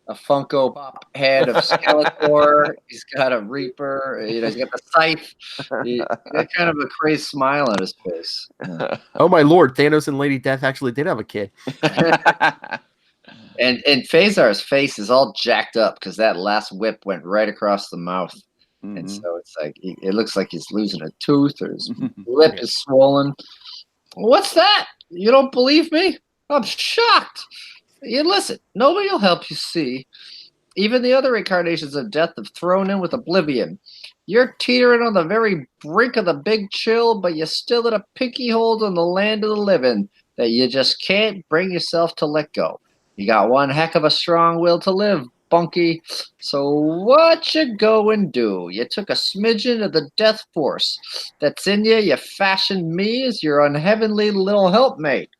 Funko Pop head of Skeletor. He's got a Reaper, he's got the scythe. He's got kind of a crazy smile on his face. Yeah. Oh my lord, Thanos and Lady Death actually did have a kid. And Quasar's face is all jacked up because that last whip went right across the mouth. Mm-hmm. And so it's like, it looks like he's losing a tooth or his lip is swollen. What's that? You don't believe me? I'm shocked. You listen, nobody will help you see. Even the other incarnations of death have thrown in with oblivion. You're teetering on the very brink of the big chill, but you're still in a pinky hold on the land of the living that you just can't bring yourself to let go. You got one heck of a strong will to live, Bunky. So what you go and do? You took a smidgen of the death force that's in you. You fashioned me as your unheavenly little helpmate.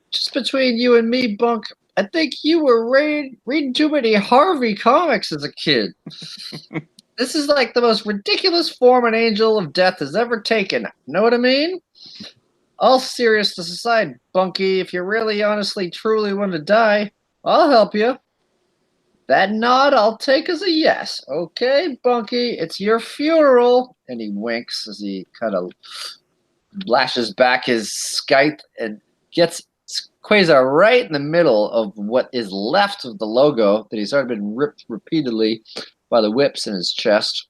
Just between you and me, Bunk, I think you were reading too many Harvey comics as a kid. This is like the most ridiculous form an angel of death has ever taken. Know what I mean? All seriousness aside, Bunky, if you really honestly truly want to die, I'll help you. That nod I'll take as a yes. Okay, Bunky, it's your funeral. And he winks as he kind of lashes back his scythe and gets Quasar right in the middle of what is left of the logo that he's already been ripped repeatedly by the whips in his chest.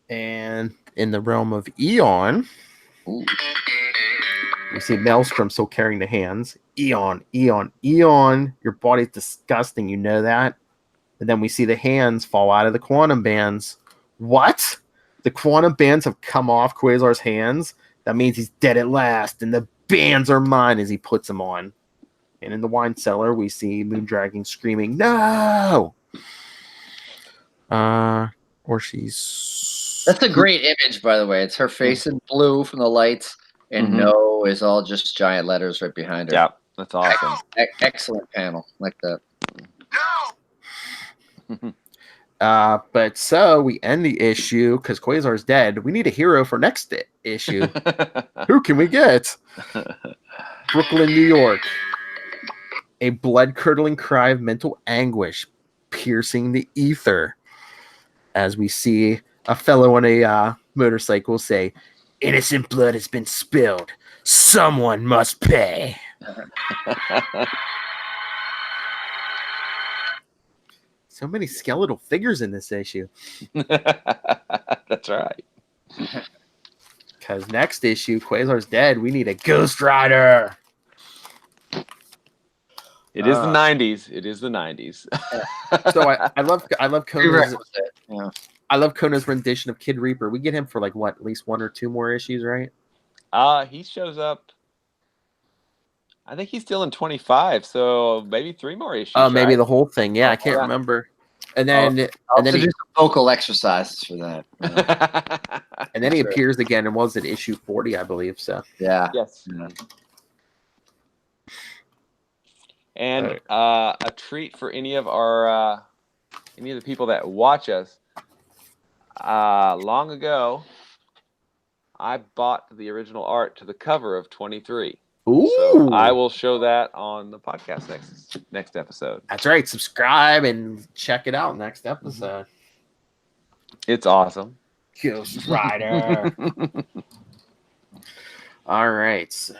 And in the realm of Eon, we see Maelstrom still carrying the hands. Eon, your body's disgusting, you know that? And then we see the hands fall out of the quantum bands. What? The quantum bands have come off Quasar's hands? That means he's dead at last, and the bands are mine as he puts them on. And in the wine cellar, we see Moondragon screaming, no! Or she's... That's a great image, by the way. It's her face in blue from the lights, and no is all just giant letters right behind her. Yeah, that's awesome. Excellent panel. Like that. No! But so we end the issue because Quasar's dead. We need a hero for next issue. Who can we get? Brooklyn, New York. A blood-curdling cry of mental anguish piercing the ether as we see a fellow on a motorcycle say, "Innocent blood has been spilled. Someone must pay." So many skeletal figures in this issue. That's right. Because next issue, Quasar's dead. We need a Ghost Rider. It is the 90s. It is the 90s. So I love Kona's. Yeah. I love Kona's rendition of Kid Reaper. We get him for like what, at least one or two more issues, right? He shows up. I think he's still in 25, so maybe 3 more issues. Oh, maybe right? the whole thing. Yeah, I can't remember. And then, I'll do some vocal exercises for that. And then he appears again, and was it issue 40, I believe. So yeah. Yes. Yeah. And a treat for any of the people that watch us. Long ago, I bought the original art to the cover of 23. Ooh. So I will show that on the podcast next episode. That's right. Subscribe and check it out next episode. It's awesome. Ghost Rider. All right. So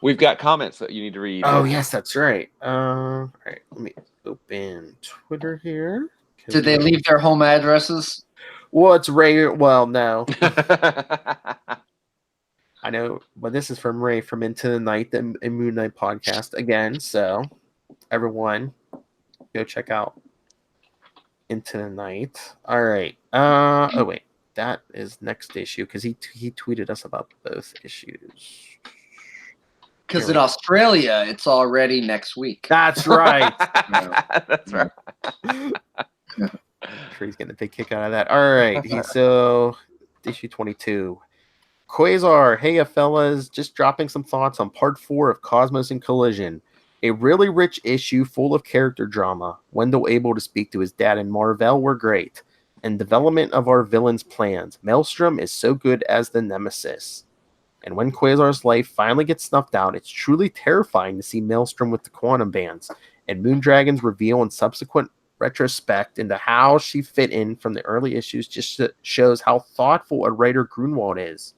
We've got comments that you need to read. Oh, yes, that's right. All right, let me open Twitter here. Did they leave their home addresses? Well, it's Ray. Well, no. I know, but this is from Ray from Into the Night, the Moon Knight podcast again. So, everyone, go check out Into the Night. All right. Oh wait, that is next issue because he tweeted us about both issues. Because in Australia, it's already next week. That's right. That's right. I'm sure he's getting a big kick out of that. All right. So issue 22. Quasar, hey fellas, just dropping some thoughts on part 4 of Cosmos and Collision. A really rich issue full of character drama. Wendell able to speak to his dad and mar-vell were great. And development of our villain's plans. Maelstrom is so good as the nemesis. And when Quasar's life finally gets snuffed out, it's truly terrifying to see Maelstrom with the quantum bands. And Moondragon's reveal and subsequent retrospect into how she fit in from the early issues just shows how thoughtful a writer Grunwald is.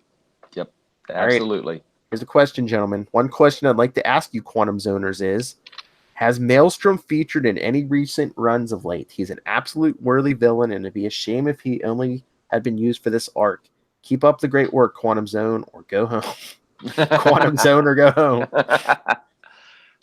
Yep, absolutely. Right. Here's a question, gentlemen. One question I'd like to ask you, Quantum Zoners, is: has Maelstrom featured in any recent runs of late? He's an absolute worthy villain, and it'd be a shame if he only had been used for this arc. Keep up the great work, Quantum Zone, or go home. Quantum Zone or go home.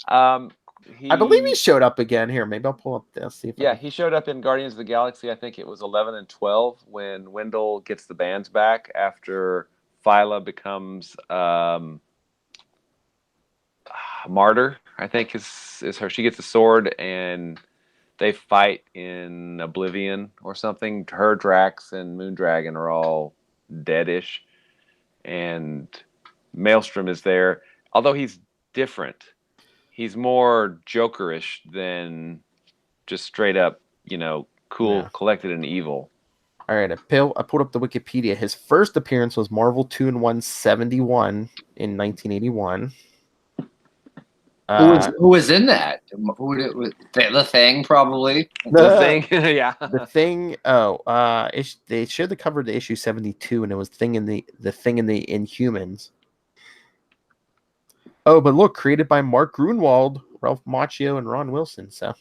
I believe he showed up again here. Maybe I'll pull up this. See if he showed up in Guardians of the Galaxy. I think it was 11 and 12 when Wendell gets the bands back after Phyla becomes Martyr. I think is her. She gets a sword and they fight in Oblivion or something. Her, Drax, and Moondragon are all deadish, and Maelstrom is there. Although he's different. He's more Jokerish than just straight up, cool, collected, and evil. All right, I pulled up the Wikipedia. His first appearance was Marvel 2-in-171 in 1981. Who was in that? The Thing, probably. The Thing, yeah. The Thing. They showed the cover of the issue 72, and it was the Thing in the Inhumans. Oh, but look, created by Mark Grunwald, Ralph Macchio, and Ron Wilson. So,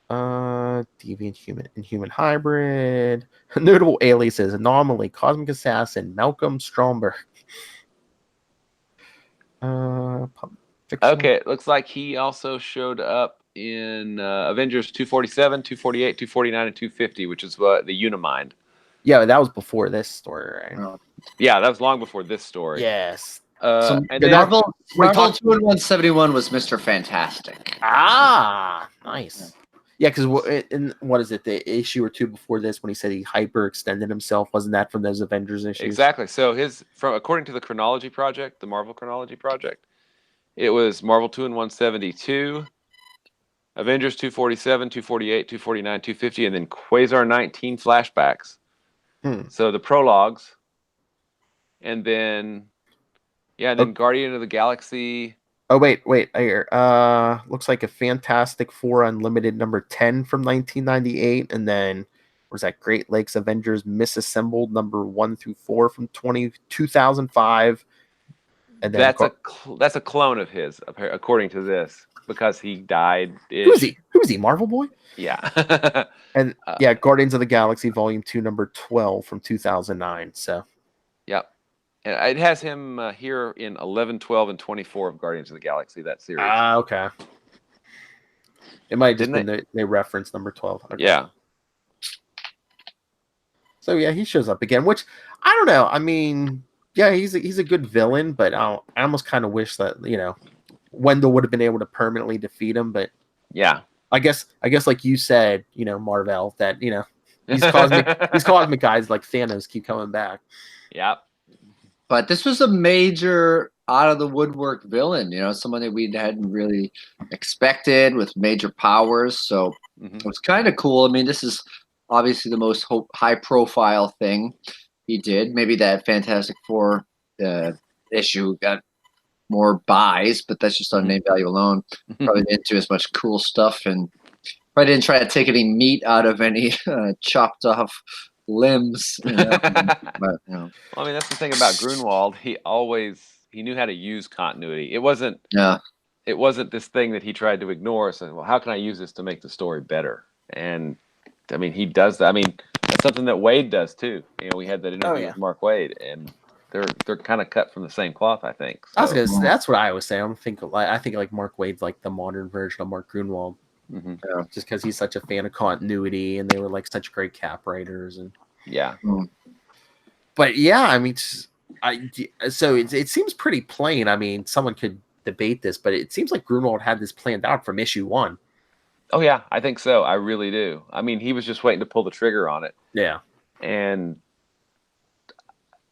Deviant Inhuman Hybrid. Notable aliases: Anomaly, Cosmic Assassin, Malcolm Stromberg. Okay, it looks like he also showed up in Avengers 247, 248, 249, and 250, which is the Unimind. Yeah, that was before this story, right? Yeah, that was long before this story. Yes. And then Marvel 2-in-171 was Mr. Fantastic. Ah, nice. Yeah, because what is it? The issue or two before this, when he said he hyperextended himself, wasn't that from those Avengers issues? Exactly. So according to the Chronology Project, the Marvel Chronology Project, it was Marvel 2-in-172, Avengers 247, 248, 249, 250, and then Quasar 19 flashbacks. So the prologues, and then Guardian of the Galaxy. Oh, wait. Here. Looks like a Fantastic Four Unlimited number 10 from 1998. And then, was that Great Lakes Avengers Misassembled number 1-4 from 2005. And then that's a clone of his, according to this, because he died. Who's he? Marvel Boy? Yeah. And Guardians of the Galaxy Volume 2 number 12 from 2009. So. Yep. And it has him here in 11, 12, and 24 of Guardians of the Galaxy, that series. Okay. It might have just been they reference number 12. Okay. Yeah. So, he shows up again, which, I don't know. I mean, he's a good villain, but I almost kind of wish that, Wendell would have been able to permanently defeat him, but... Yeah. I guess like you said, mar-vell, that, these cosmic guys like Thanos keep coming back. Yep. But this was a major out-of-the-woodwork villain, someone that we hadn't really expected with major powers. So it was kind of cool. I mean, this is obviously the most high-profile thing he did. Maybe that Fantastic Four issue got more buys, but that's just on name value alone. Probably didn't do as much cool stuff, and probably didn't try to take any meat out of any chopped off limbs. But, Well, I mean, that's the thing about Grunwald. He always how to use continuity. It wasn't this thing that he tried to ignore. So, well, how can I use this to make the story better? And I mean, he does that. I mean, that's something that Wade does too. You know, we had that interview with Mark Wade, and they're kind of cut from the same cloth, I think. So. I was gonna say, that's what I was saying. I think like Mark Wade's like the modern version of Mark Grunwald, just because he's such a fan of continuity, and they were like such great cap writers, and But yeah, I mean, so it seems pretty plain. I mean, someone could debate this, but it seems like Grunwald had this planned out from issue 1. Oh yeah, I think so. I really do. I mean, he was just waiting to pull the trigger on it. Yeah. And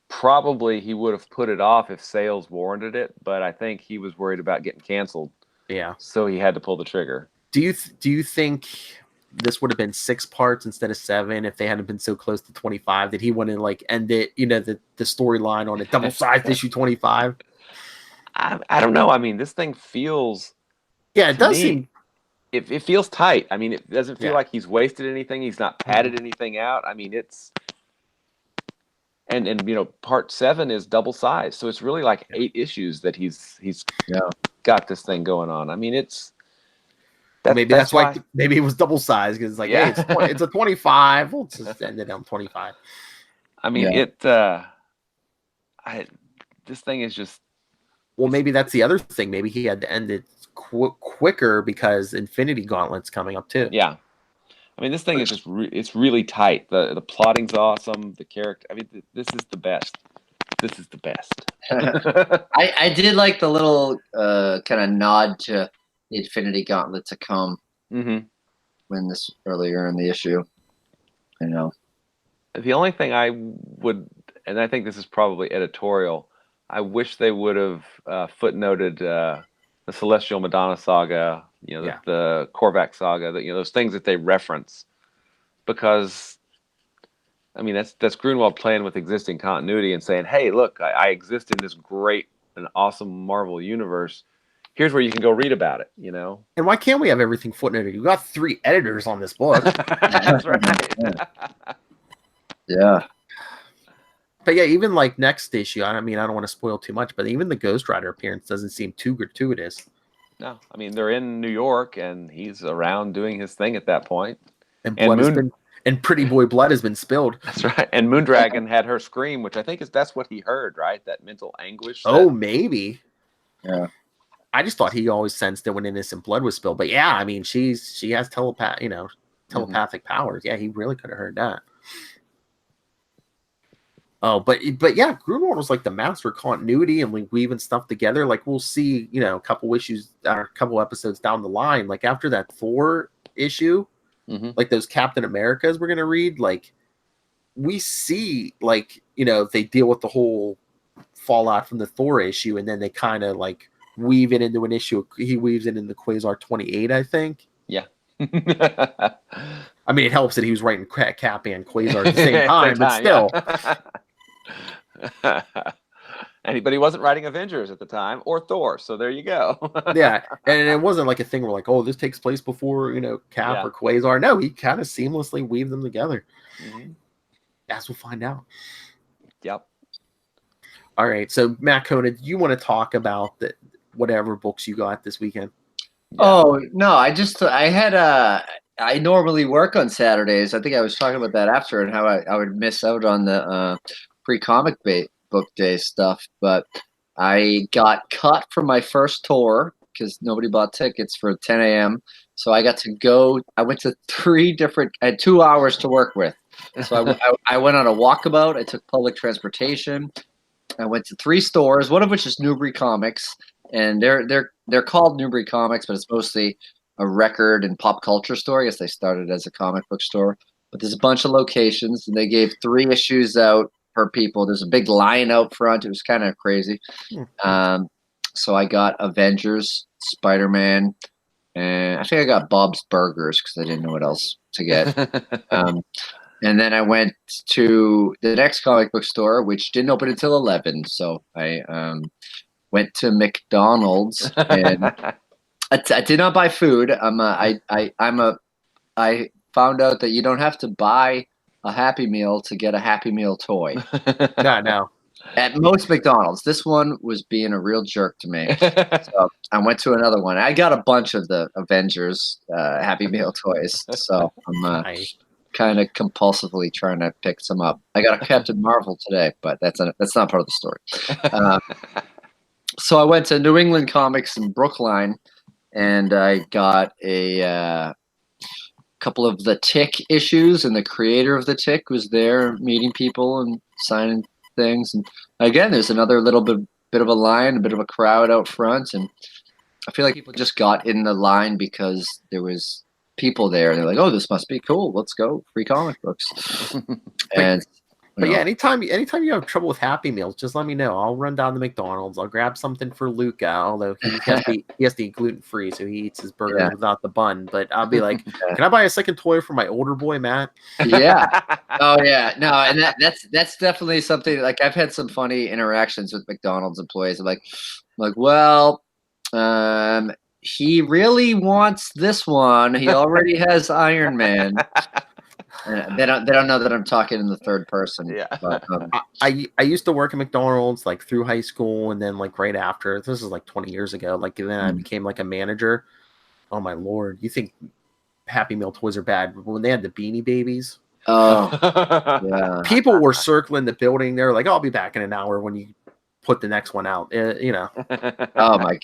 probably he would have put it off if sales warranted it, but I think he was worried about getting canceled. Yeah. So he had to pull the trigger. Do you think this would have been 6 parts instead of 7 if they hadn't been so close to 25? Did he want to like end it, the storyline on a double-sized issue 25? I don't know. I mean, this thing feels... Yeah, it does seem... It feels tight. I mean, it doesn't feel like he's wasted anything. He's not padded anything out. I mean, it's... And part 7 is double size. So it's really like 8 issues that he's got this thing going on. I mean, it's... Maybe that's why maybe it was double size, because like, hey, it's a 25. We'll just end it on 25. I mean, this thing is just. Well, maybe that's the other thing. Maybe he had to end it quicker because Infinity Gauntlet's coming up too. Yeah, I mean, this thing is just it's really tight. The plotting's awesome. The character. I mean, this is the best. This is the best. I did like the little kind of nod to the Infinity Gauntlet to come when this earlier in the issue. The only thing I would, and I think this is probably editorial, I wish they would have footnoted the Celestial Madonna saga, the Korvac saga, those things that they reference, because I mean that's Grunwald playing with existing continuity and saying, hey, look, I exist in this great and awesome Marvel universe. Here's where you can go read about it, And why can't we have everything footnoted? You got 3 editors on this book. That's right. Yeah. But yeah, even like next issue, I mean, I don't want to spoil too much, but even the Ghost Rider appearance doesn't seem too gratuitous. No, I mean, they're in New York, and he's around doing his thing at that point. And Pretty Boy blood has been spilled. That's right. And Moondragon had her scream, which I think that's what he heard, right? That mental anguish. Oh, maybe. Yeah. I just thought he always sensed that when innocent blood was spilled. But yeah, I mean, she has telepathic powers. Yeah, he really could have heard that. Oh, but yeah, Grunwald was like the master of continuity and like weaving stuff together. Like we'll see, a couple episodes down the line, like after that Thor issue, like those Captain Americas we're gonna read, like we see like they deal with the whole fallout from the Thor issue, and then they kind of like weave it into an issue. He weaves it into Quasar 28, I think. Yeah. I mean, it helps that he was writing Cap and Quasar at the same time, but still. But he wasn't writing Avengers at the time or Thor, so there you go. Yeah, and it wasn't like a thing where like, oh, this takes place before Cap or Quasar. No, he kind of seamlessly weaved them together. As we'll find out. Yep. All right, so Matt Kona, do you want to talk about whatever books you got this weekend? Yeah. Oh no, I normally work on Saturdays. I think I was talking about that after, and how I would miss out on the pre-comic book day stuff. But I got cut from my first tour because nobody bought tickets for 10 a.m. So I got to go. I went to 3 different. I had 2 hours to work with. So I went on a walkabout. I took public transportation. I went to 3 stores, one of which is Newbury Comics, and they're called Newbury Comics, but it's mostly a record and pop culture store. I guess they started as a comic book store, but there's a bunch of locations, and they gave 3 issues out per people. There's a big line out front. It was kind of crazy. So I got Avengers, Spider-Man, and I think I got Bob's Burgers because I didn't know what else to get. And then I went to the next comic book store, which didn't open until 11. So I went to McDonald's, and I did not buy food. I found out that you don't have to buy a Happy Meal to get a Happy Meal toy. No. At most McDonald's. This one was being a real jerk to me. So I went to another one. I got a bunch of the Avengers Happy Meal toys. So I'm kind of compulsively trying to pick some up. I got a Captain Marvel today, but that's not part of the story. So I went to New England Comics in Brookline, and I got a couple of the Tick issues, and the creator of the Tick was there meeting people and signing things. And again, there's another little bit of a line, a bit of a crowd out front, and I feel like people just got in the line because there was people there. They're like, "Oh, this must be cool. Let's go, free comic books." But yeah, anytime you have trouble with Happy Meals, just let me know. I'll run down to McDonald's. I'll grab something for Luca, although he has to eat gluten free, so he eats his burger without the bun. But I'll be like, "Can I buy a second toy for my older boy, Matt?" Yeah. Oh yeah. No, and that's definitely something. Like I've had some funny interactions with McDonald's employees. I'm like, well, he really wants this one. He already has Iron Man. They don't know that I'm talking in the third person. Yeah. But, I used to work at McDonald's like through high school, and then like right after. This is like 20 years ago. Like then I became like a manager. Oh my lord! You think Happy Meal toys are bad? But when they had the Beanie Babies, yeah, people were circling the building. They're like, "I'll be back in an hour when you put the next one out." You know. Oh my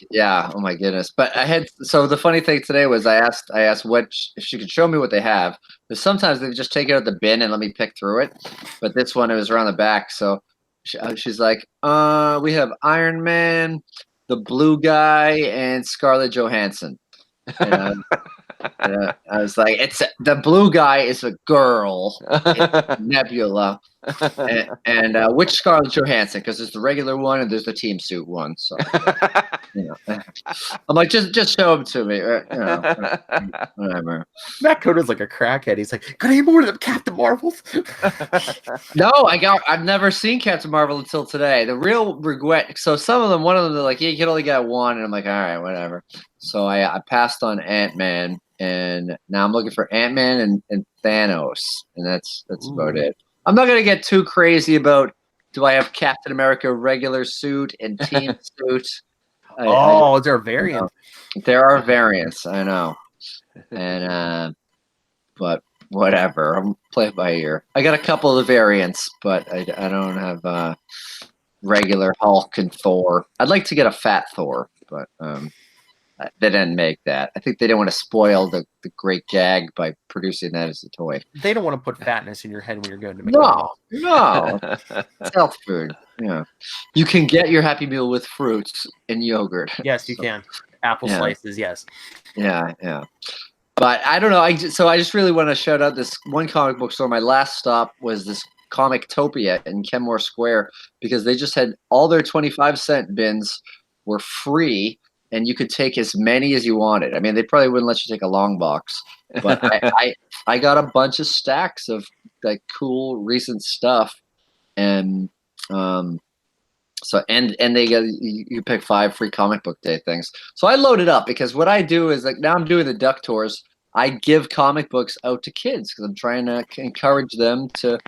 goodness. But the funny thing today was I asked if she could show me what they have, because sometimes they just take it out of the bin and let me pick through it, but this one, it was around the back. So she's like, we have Iron Man, the Blue Guy, and Scarlett Johansson. And I was like, the Blue Guy is a girl. It's Nebula. And which Scarlett Johansson? Because there's the regular one and there's the team suit one. So, I'm like, just show them to me. Whatever. Matt Coda's like a crackhead. He's like, "Got any more of them Captain Marvels?" No, I've never seen Captain Marvel until today. The real regret. So one of them, they're like, "Yeah, you can only get one," and I'm like, "All right, whatever." So I passed on Ant-Man, and now I'm looking for Ant-Man and Thanos, and that's about it. I'm not gonna get too crazy about, do I have Captain America regular suit and team suit? Is there a variant? There are variants, I know, and but whatever. I'm play it by ear. I got a couple of the variants, but I don't have regular Hulk and Thor. I'd like to get a fat Thor, but they didn't make that. I think they didn't want to spoil the great gag by producing that as a toy. They don't want to put fatness in your head when you're going to McDonald's. No. It's health food. Yeah. You can get your Happy Meal with fruits and yogurt. Yes, you can. Apple slices, yes. Yeah. But I don't know. I just really want to shout out this one comic book store. My last stop was this Comictopia in Kenmore Square, because they just had all their 25-cent bins were free, and you could take as many as you wanted. I mean, they probably wouldn't let you take a long box, but I got a bunch of stacks of like cool recent stuff, and they get, you pick 5 free comic book day things. So I loaded up, because what I do is, like, now I'm doing the Duck Tours. I give comic books out to kids because I'm trying to encourage them to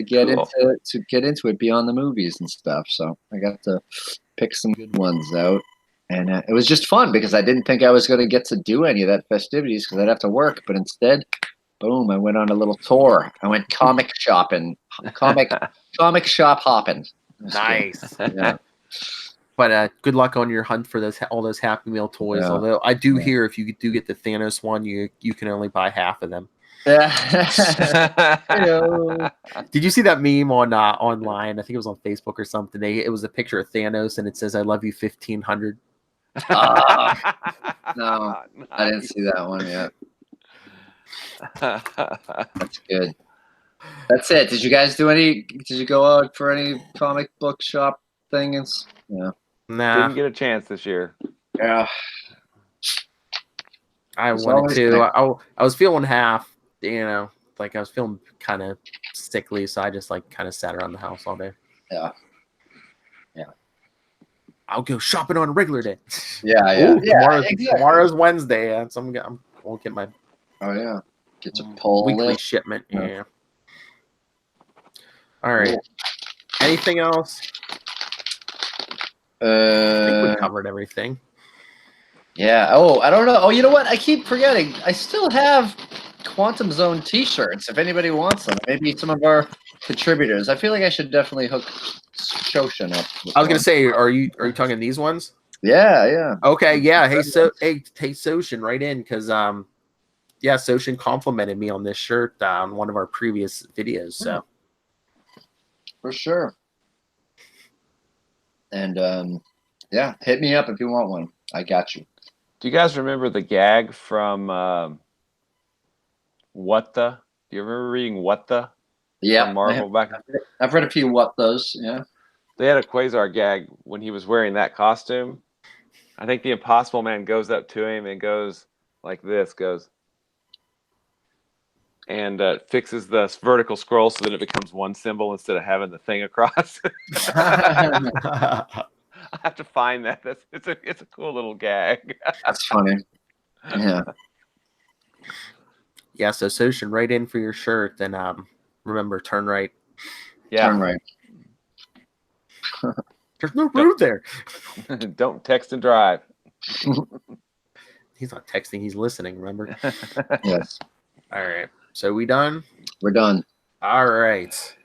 get into it beyond the movies and stuff. So I got to pick some good ones out. And it was just fun, because I didn't think I was going to get to do any of that festivities because I'd have to work. But instead, boom, I went on a little tour. I went comic shopping, comic shop hopping. Nice. Yeah. But good luck on your hunt for all those Happy Meal toys. Yeah. Although I do hear if you do get the Thanos one, you can only buy half of them. Did you see that meme on online? I think it was on Facebook or something. It was a picture of Thanos, and it says, "I love you 1,500." No, I didn't see that one yet. That's good. That's it. Did you guys Did you go out for any comic book shop things? Yeah. Nah. Didn't get a chance this year. Yeah. I wanted to. I was feeling half, like I was feeling kind of sickly, so I just like kind of sat around the house all day. Yeah. I'll go shopping on a regular day. Yeah. Ooh, tomorrow's Wednesday, so I'll get my. Oh yeah. Get your poll weekly shipment. Yeah. All right. Anything else? I think we covered everything. Yeah. Oh, I don't know. Oh, you know what? I keep forgetting. I still have Quantum Zone T-shirts. If anybody wants them, maybe some of our contributors. I feel like I should definitely hook Shoshin up. I was gonna say, are you talking these ones? Yeah. Okay, yeah. Hey, Soshin, right in because Soshin complimented me on this shirt on one of our previous videos. So for sure. And hit me up if you want one. I got you. Do you guys remember the gag from What the? Do you remember reading What the? Yeah, from Marvel back. I've read a few What those. Yeah. They had a Quasar gag when he was wearing that costume. I think the Impossible Man goes up to him and goes like this, and fixes the vertical scroll so that it becomes one symbol instead of having the thing across. I have to find that. It's a cool little gag. That's funny. Yeah. Yeah, so Soshin, right in for your shirt. And remember, turn right. Yeah. Turn right. There's no room there. Don't text and drive. He's not texting, he's listening, remember? Yes. All right. So we done? We're done. All right.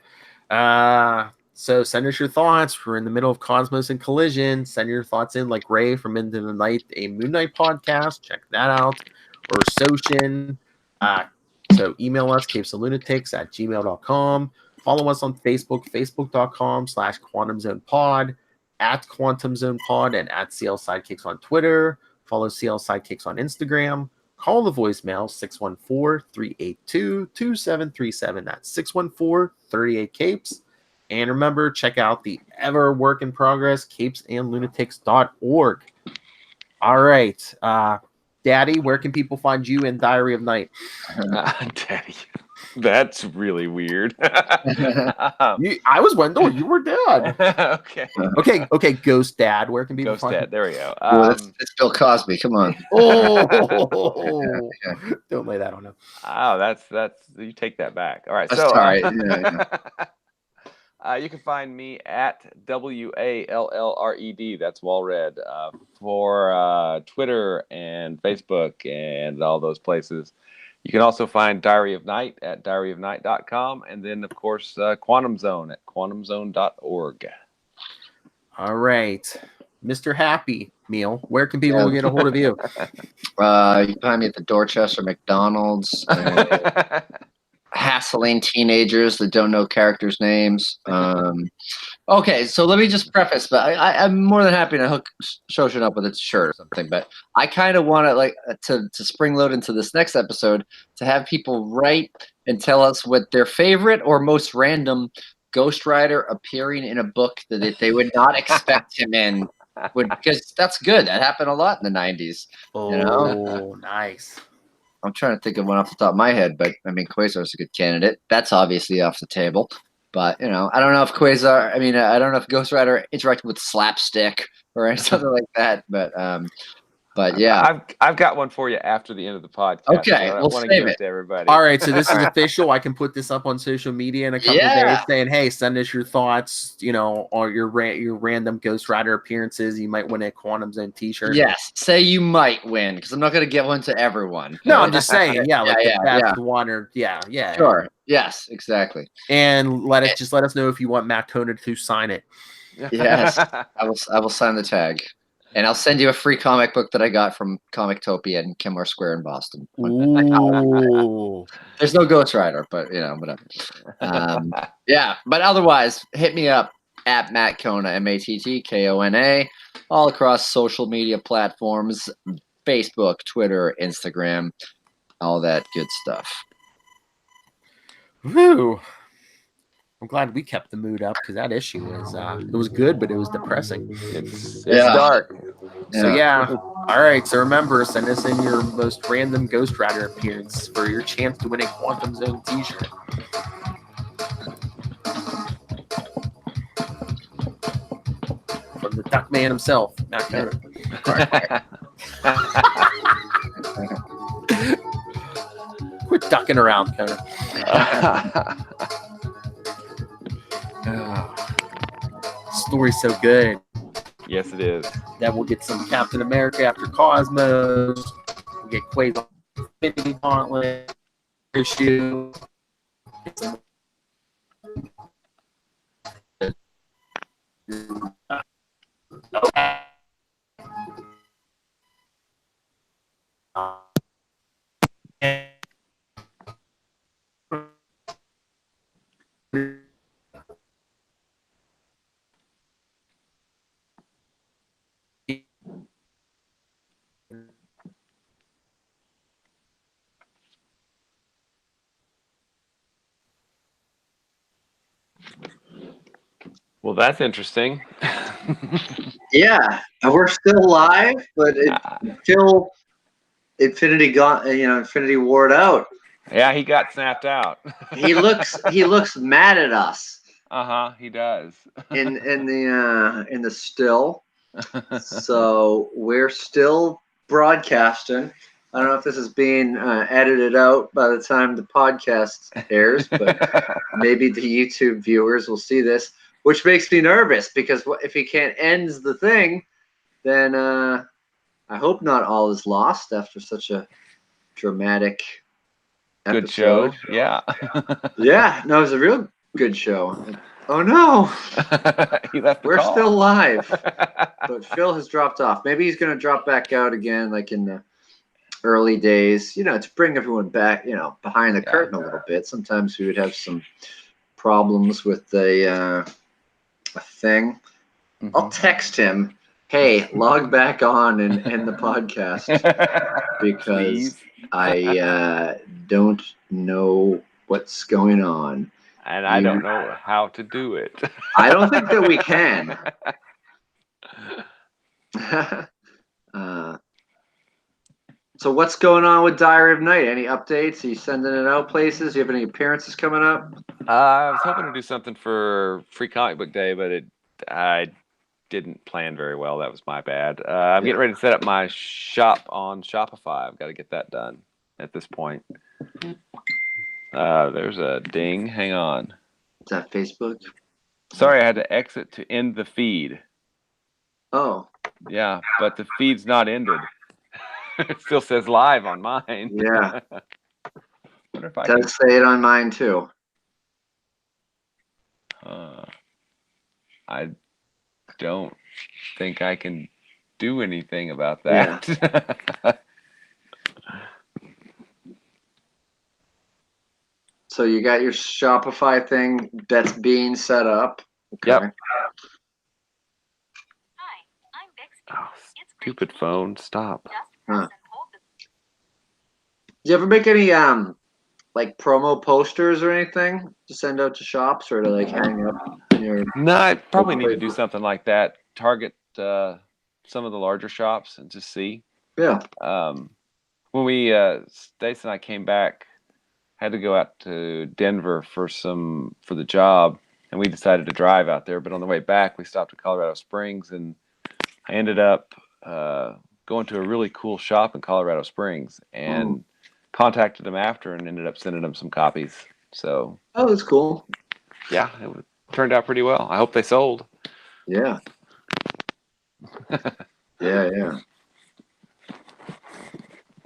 So send us your thoughts. We're in the middle of Cosmos and Collision. Send your thoughts in like Ray from Into the Night, a Moon Knight podcast. Check that out. Or Soshin. So email us, capesoflunatics@gmail.com. Follow us on Facebook, facebook.com/QuantumZonePod, @QuantumZonePod, and @CL Sidekicks on Twitter. Follow CL Sidekicks on Instagram. Call the voicemail 614-382-2737. That's 614-38-CAPES. And remember, check out the ever work in progress, capesandlunatics.org. All right. Daddy, where can people find you in Diary of Night? Daddy. That's really weird. I was Wendell. You were Dad. Okay. Ghost Dad. Where can people find Dad? There we go. It's Bill Cosby. Come on. Don't lay that on him. Oh, that's you take that back. All right. That's so all right. Yeah. You can find me at WALLRED. That's Walred for Twitter and Facebook and all those places. You can also find Diary of Night at diaryofnight.com. And then, of course, Quantum Zone at quantumzone.org. All right. Mr. Happy Meal, where can people get a hold of you? You can find me at the Dorchester McDonald's. Hassling teenagers that don't know characters' names. Okay, so let me just preface, but I'm more than happy to hook Shoshin up with a shirt or something, but I kind of want to spring load into this next episode to have people write and tell us what their favorite or most random Ghost Rider appearing in a book that they would not expect him in because that's good. That happened a lot in the 90s. Oh, nice. I'm trying to think of one off the top of my head, but I mean, Quasar is a good candidate. That's obviously off the table. But, I don't know if I don't know if Ghost Rider interacted with Slapstick or something like that. But yeah. I've got one for you after the end of the podcast. Okay, I we'll want to save give it it to everybody. All right, so this is official. I can put this up on social media in a couple of days saying, hey, send us your thoughts, or your random Ghost Rider appearances. You might win a Quantum Zone t-shirt. Yes, say you might win, because I'm not going to get one to everyone. No, I'm just saying, the best one or, Sure, yes, exactly. And let us know if you want Matt Kona to sign it. Yes, I will sign the tag. And I'll send you a free comic book that I got from Comictopia in Kenmore Square in Boston. Ooh. There's no Ghost Rider, but whatever. But otherwise, hit me up at Matt Kona, MATTKONA, all across social media platforms, Facebook, Twitter, Instagram, all that good stuff. Woo. I'm glad we kept the mood up because that issue was it was good, but it was depressing. It's dark. So all right. So remember, send us in your most random Ghost Rider appearance for your chance to win a Quantum Zone t-shirt. From the Duck Man himself, Matt Kona. Quit ducking around, Kona. Story's so good. Yes, it is. Then we'll get some Captain America after Cosmos. We'll get Quasar Infinity Gauntlet issue. Well, that's interesting. Yeah, and we're still live, but it's still Infinity Ward out. Yeah, he got snapped out. He looks mad at us. He does. in the still. So we're still broadcasting. I don't know if this is being edited out by the time the podcast airs, but maybe the YouTube viewers will see this, which makes me nervous because if he can't end the thing, then I hope not all is lost after such a dramatic episode. Good show. Yeah. Yeah, no, it was a real good show. Oh no! He left the We're call. still live, but Phil has dropped off. Maybe he's going to drop back out again, like in the early days, to bring everyone back, behind the curtain a little bit. Sometimes we would have some problems with a thing. Mm-hmm. I'll text him, hey, log back on and end the podcast because I don't know what's going on. And I don't know how to do it. I don't think that we can. So what's going on with Diary of Night? Any updates? Are you sending it out places? Do you have any appearances coming up? I was hoping to do something for Free Comic Book Day, but I didn't plan very well. That was my bad. I'm getting ready to set up my shop on Shopify. I've got to get that done at this point. There's a ding. Hang on. Is that Facebook? Sorry, I had to exit to end the feed. Oh. Yeah, but the feed's not ended. It still says live on mine. Yeah. Does say it on mine too. I don't think I can do anything about that. Yeah. So you got your Shopify thing that's being set up. Okay. Yep. Hi, I'm Bixby. Oh, stupid phone. Stop. Huh. Do you ever make any like promo posters or anything to send out to shops or to like hang up in your? No, I probably need to do something like that. Target some of the larger shops and just see. Yeah. When we Stace and I came back, had to go out to Denver for the job, and we decided to drive out there. But on the way back, we stopped at Colorado Springs, and I ended up going to a really cool shop in Colorado Springs and contacted them after and ended up sending them some copies. So. Oh, that's cool. Yeah, it turned out pretty well. I hope they sold. Yeah. Yeah.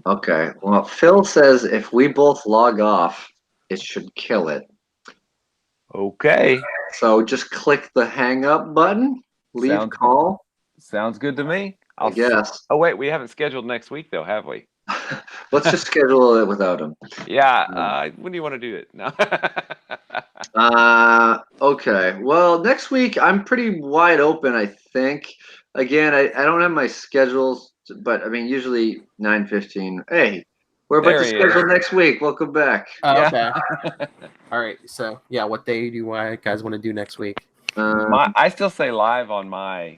Okay. Well, Phil says if we both log off, it should kill it. Okay. So just click the hang up button, leave call. Sounds good to me. I guess. Oh, wait, we haven't scheduled next week, though, have we? Let's just schedule it without him. Yeah. When do you want to do it? No. Okay. Well, next week I'm pretty wide open, I think. Again, I don't have my schedules, but I mean, usually 9:15. Hey, we're about to schedule next week. Welcome back. Okay. All right. So, yeah, what day do you guys want to do next week? I still say live on my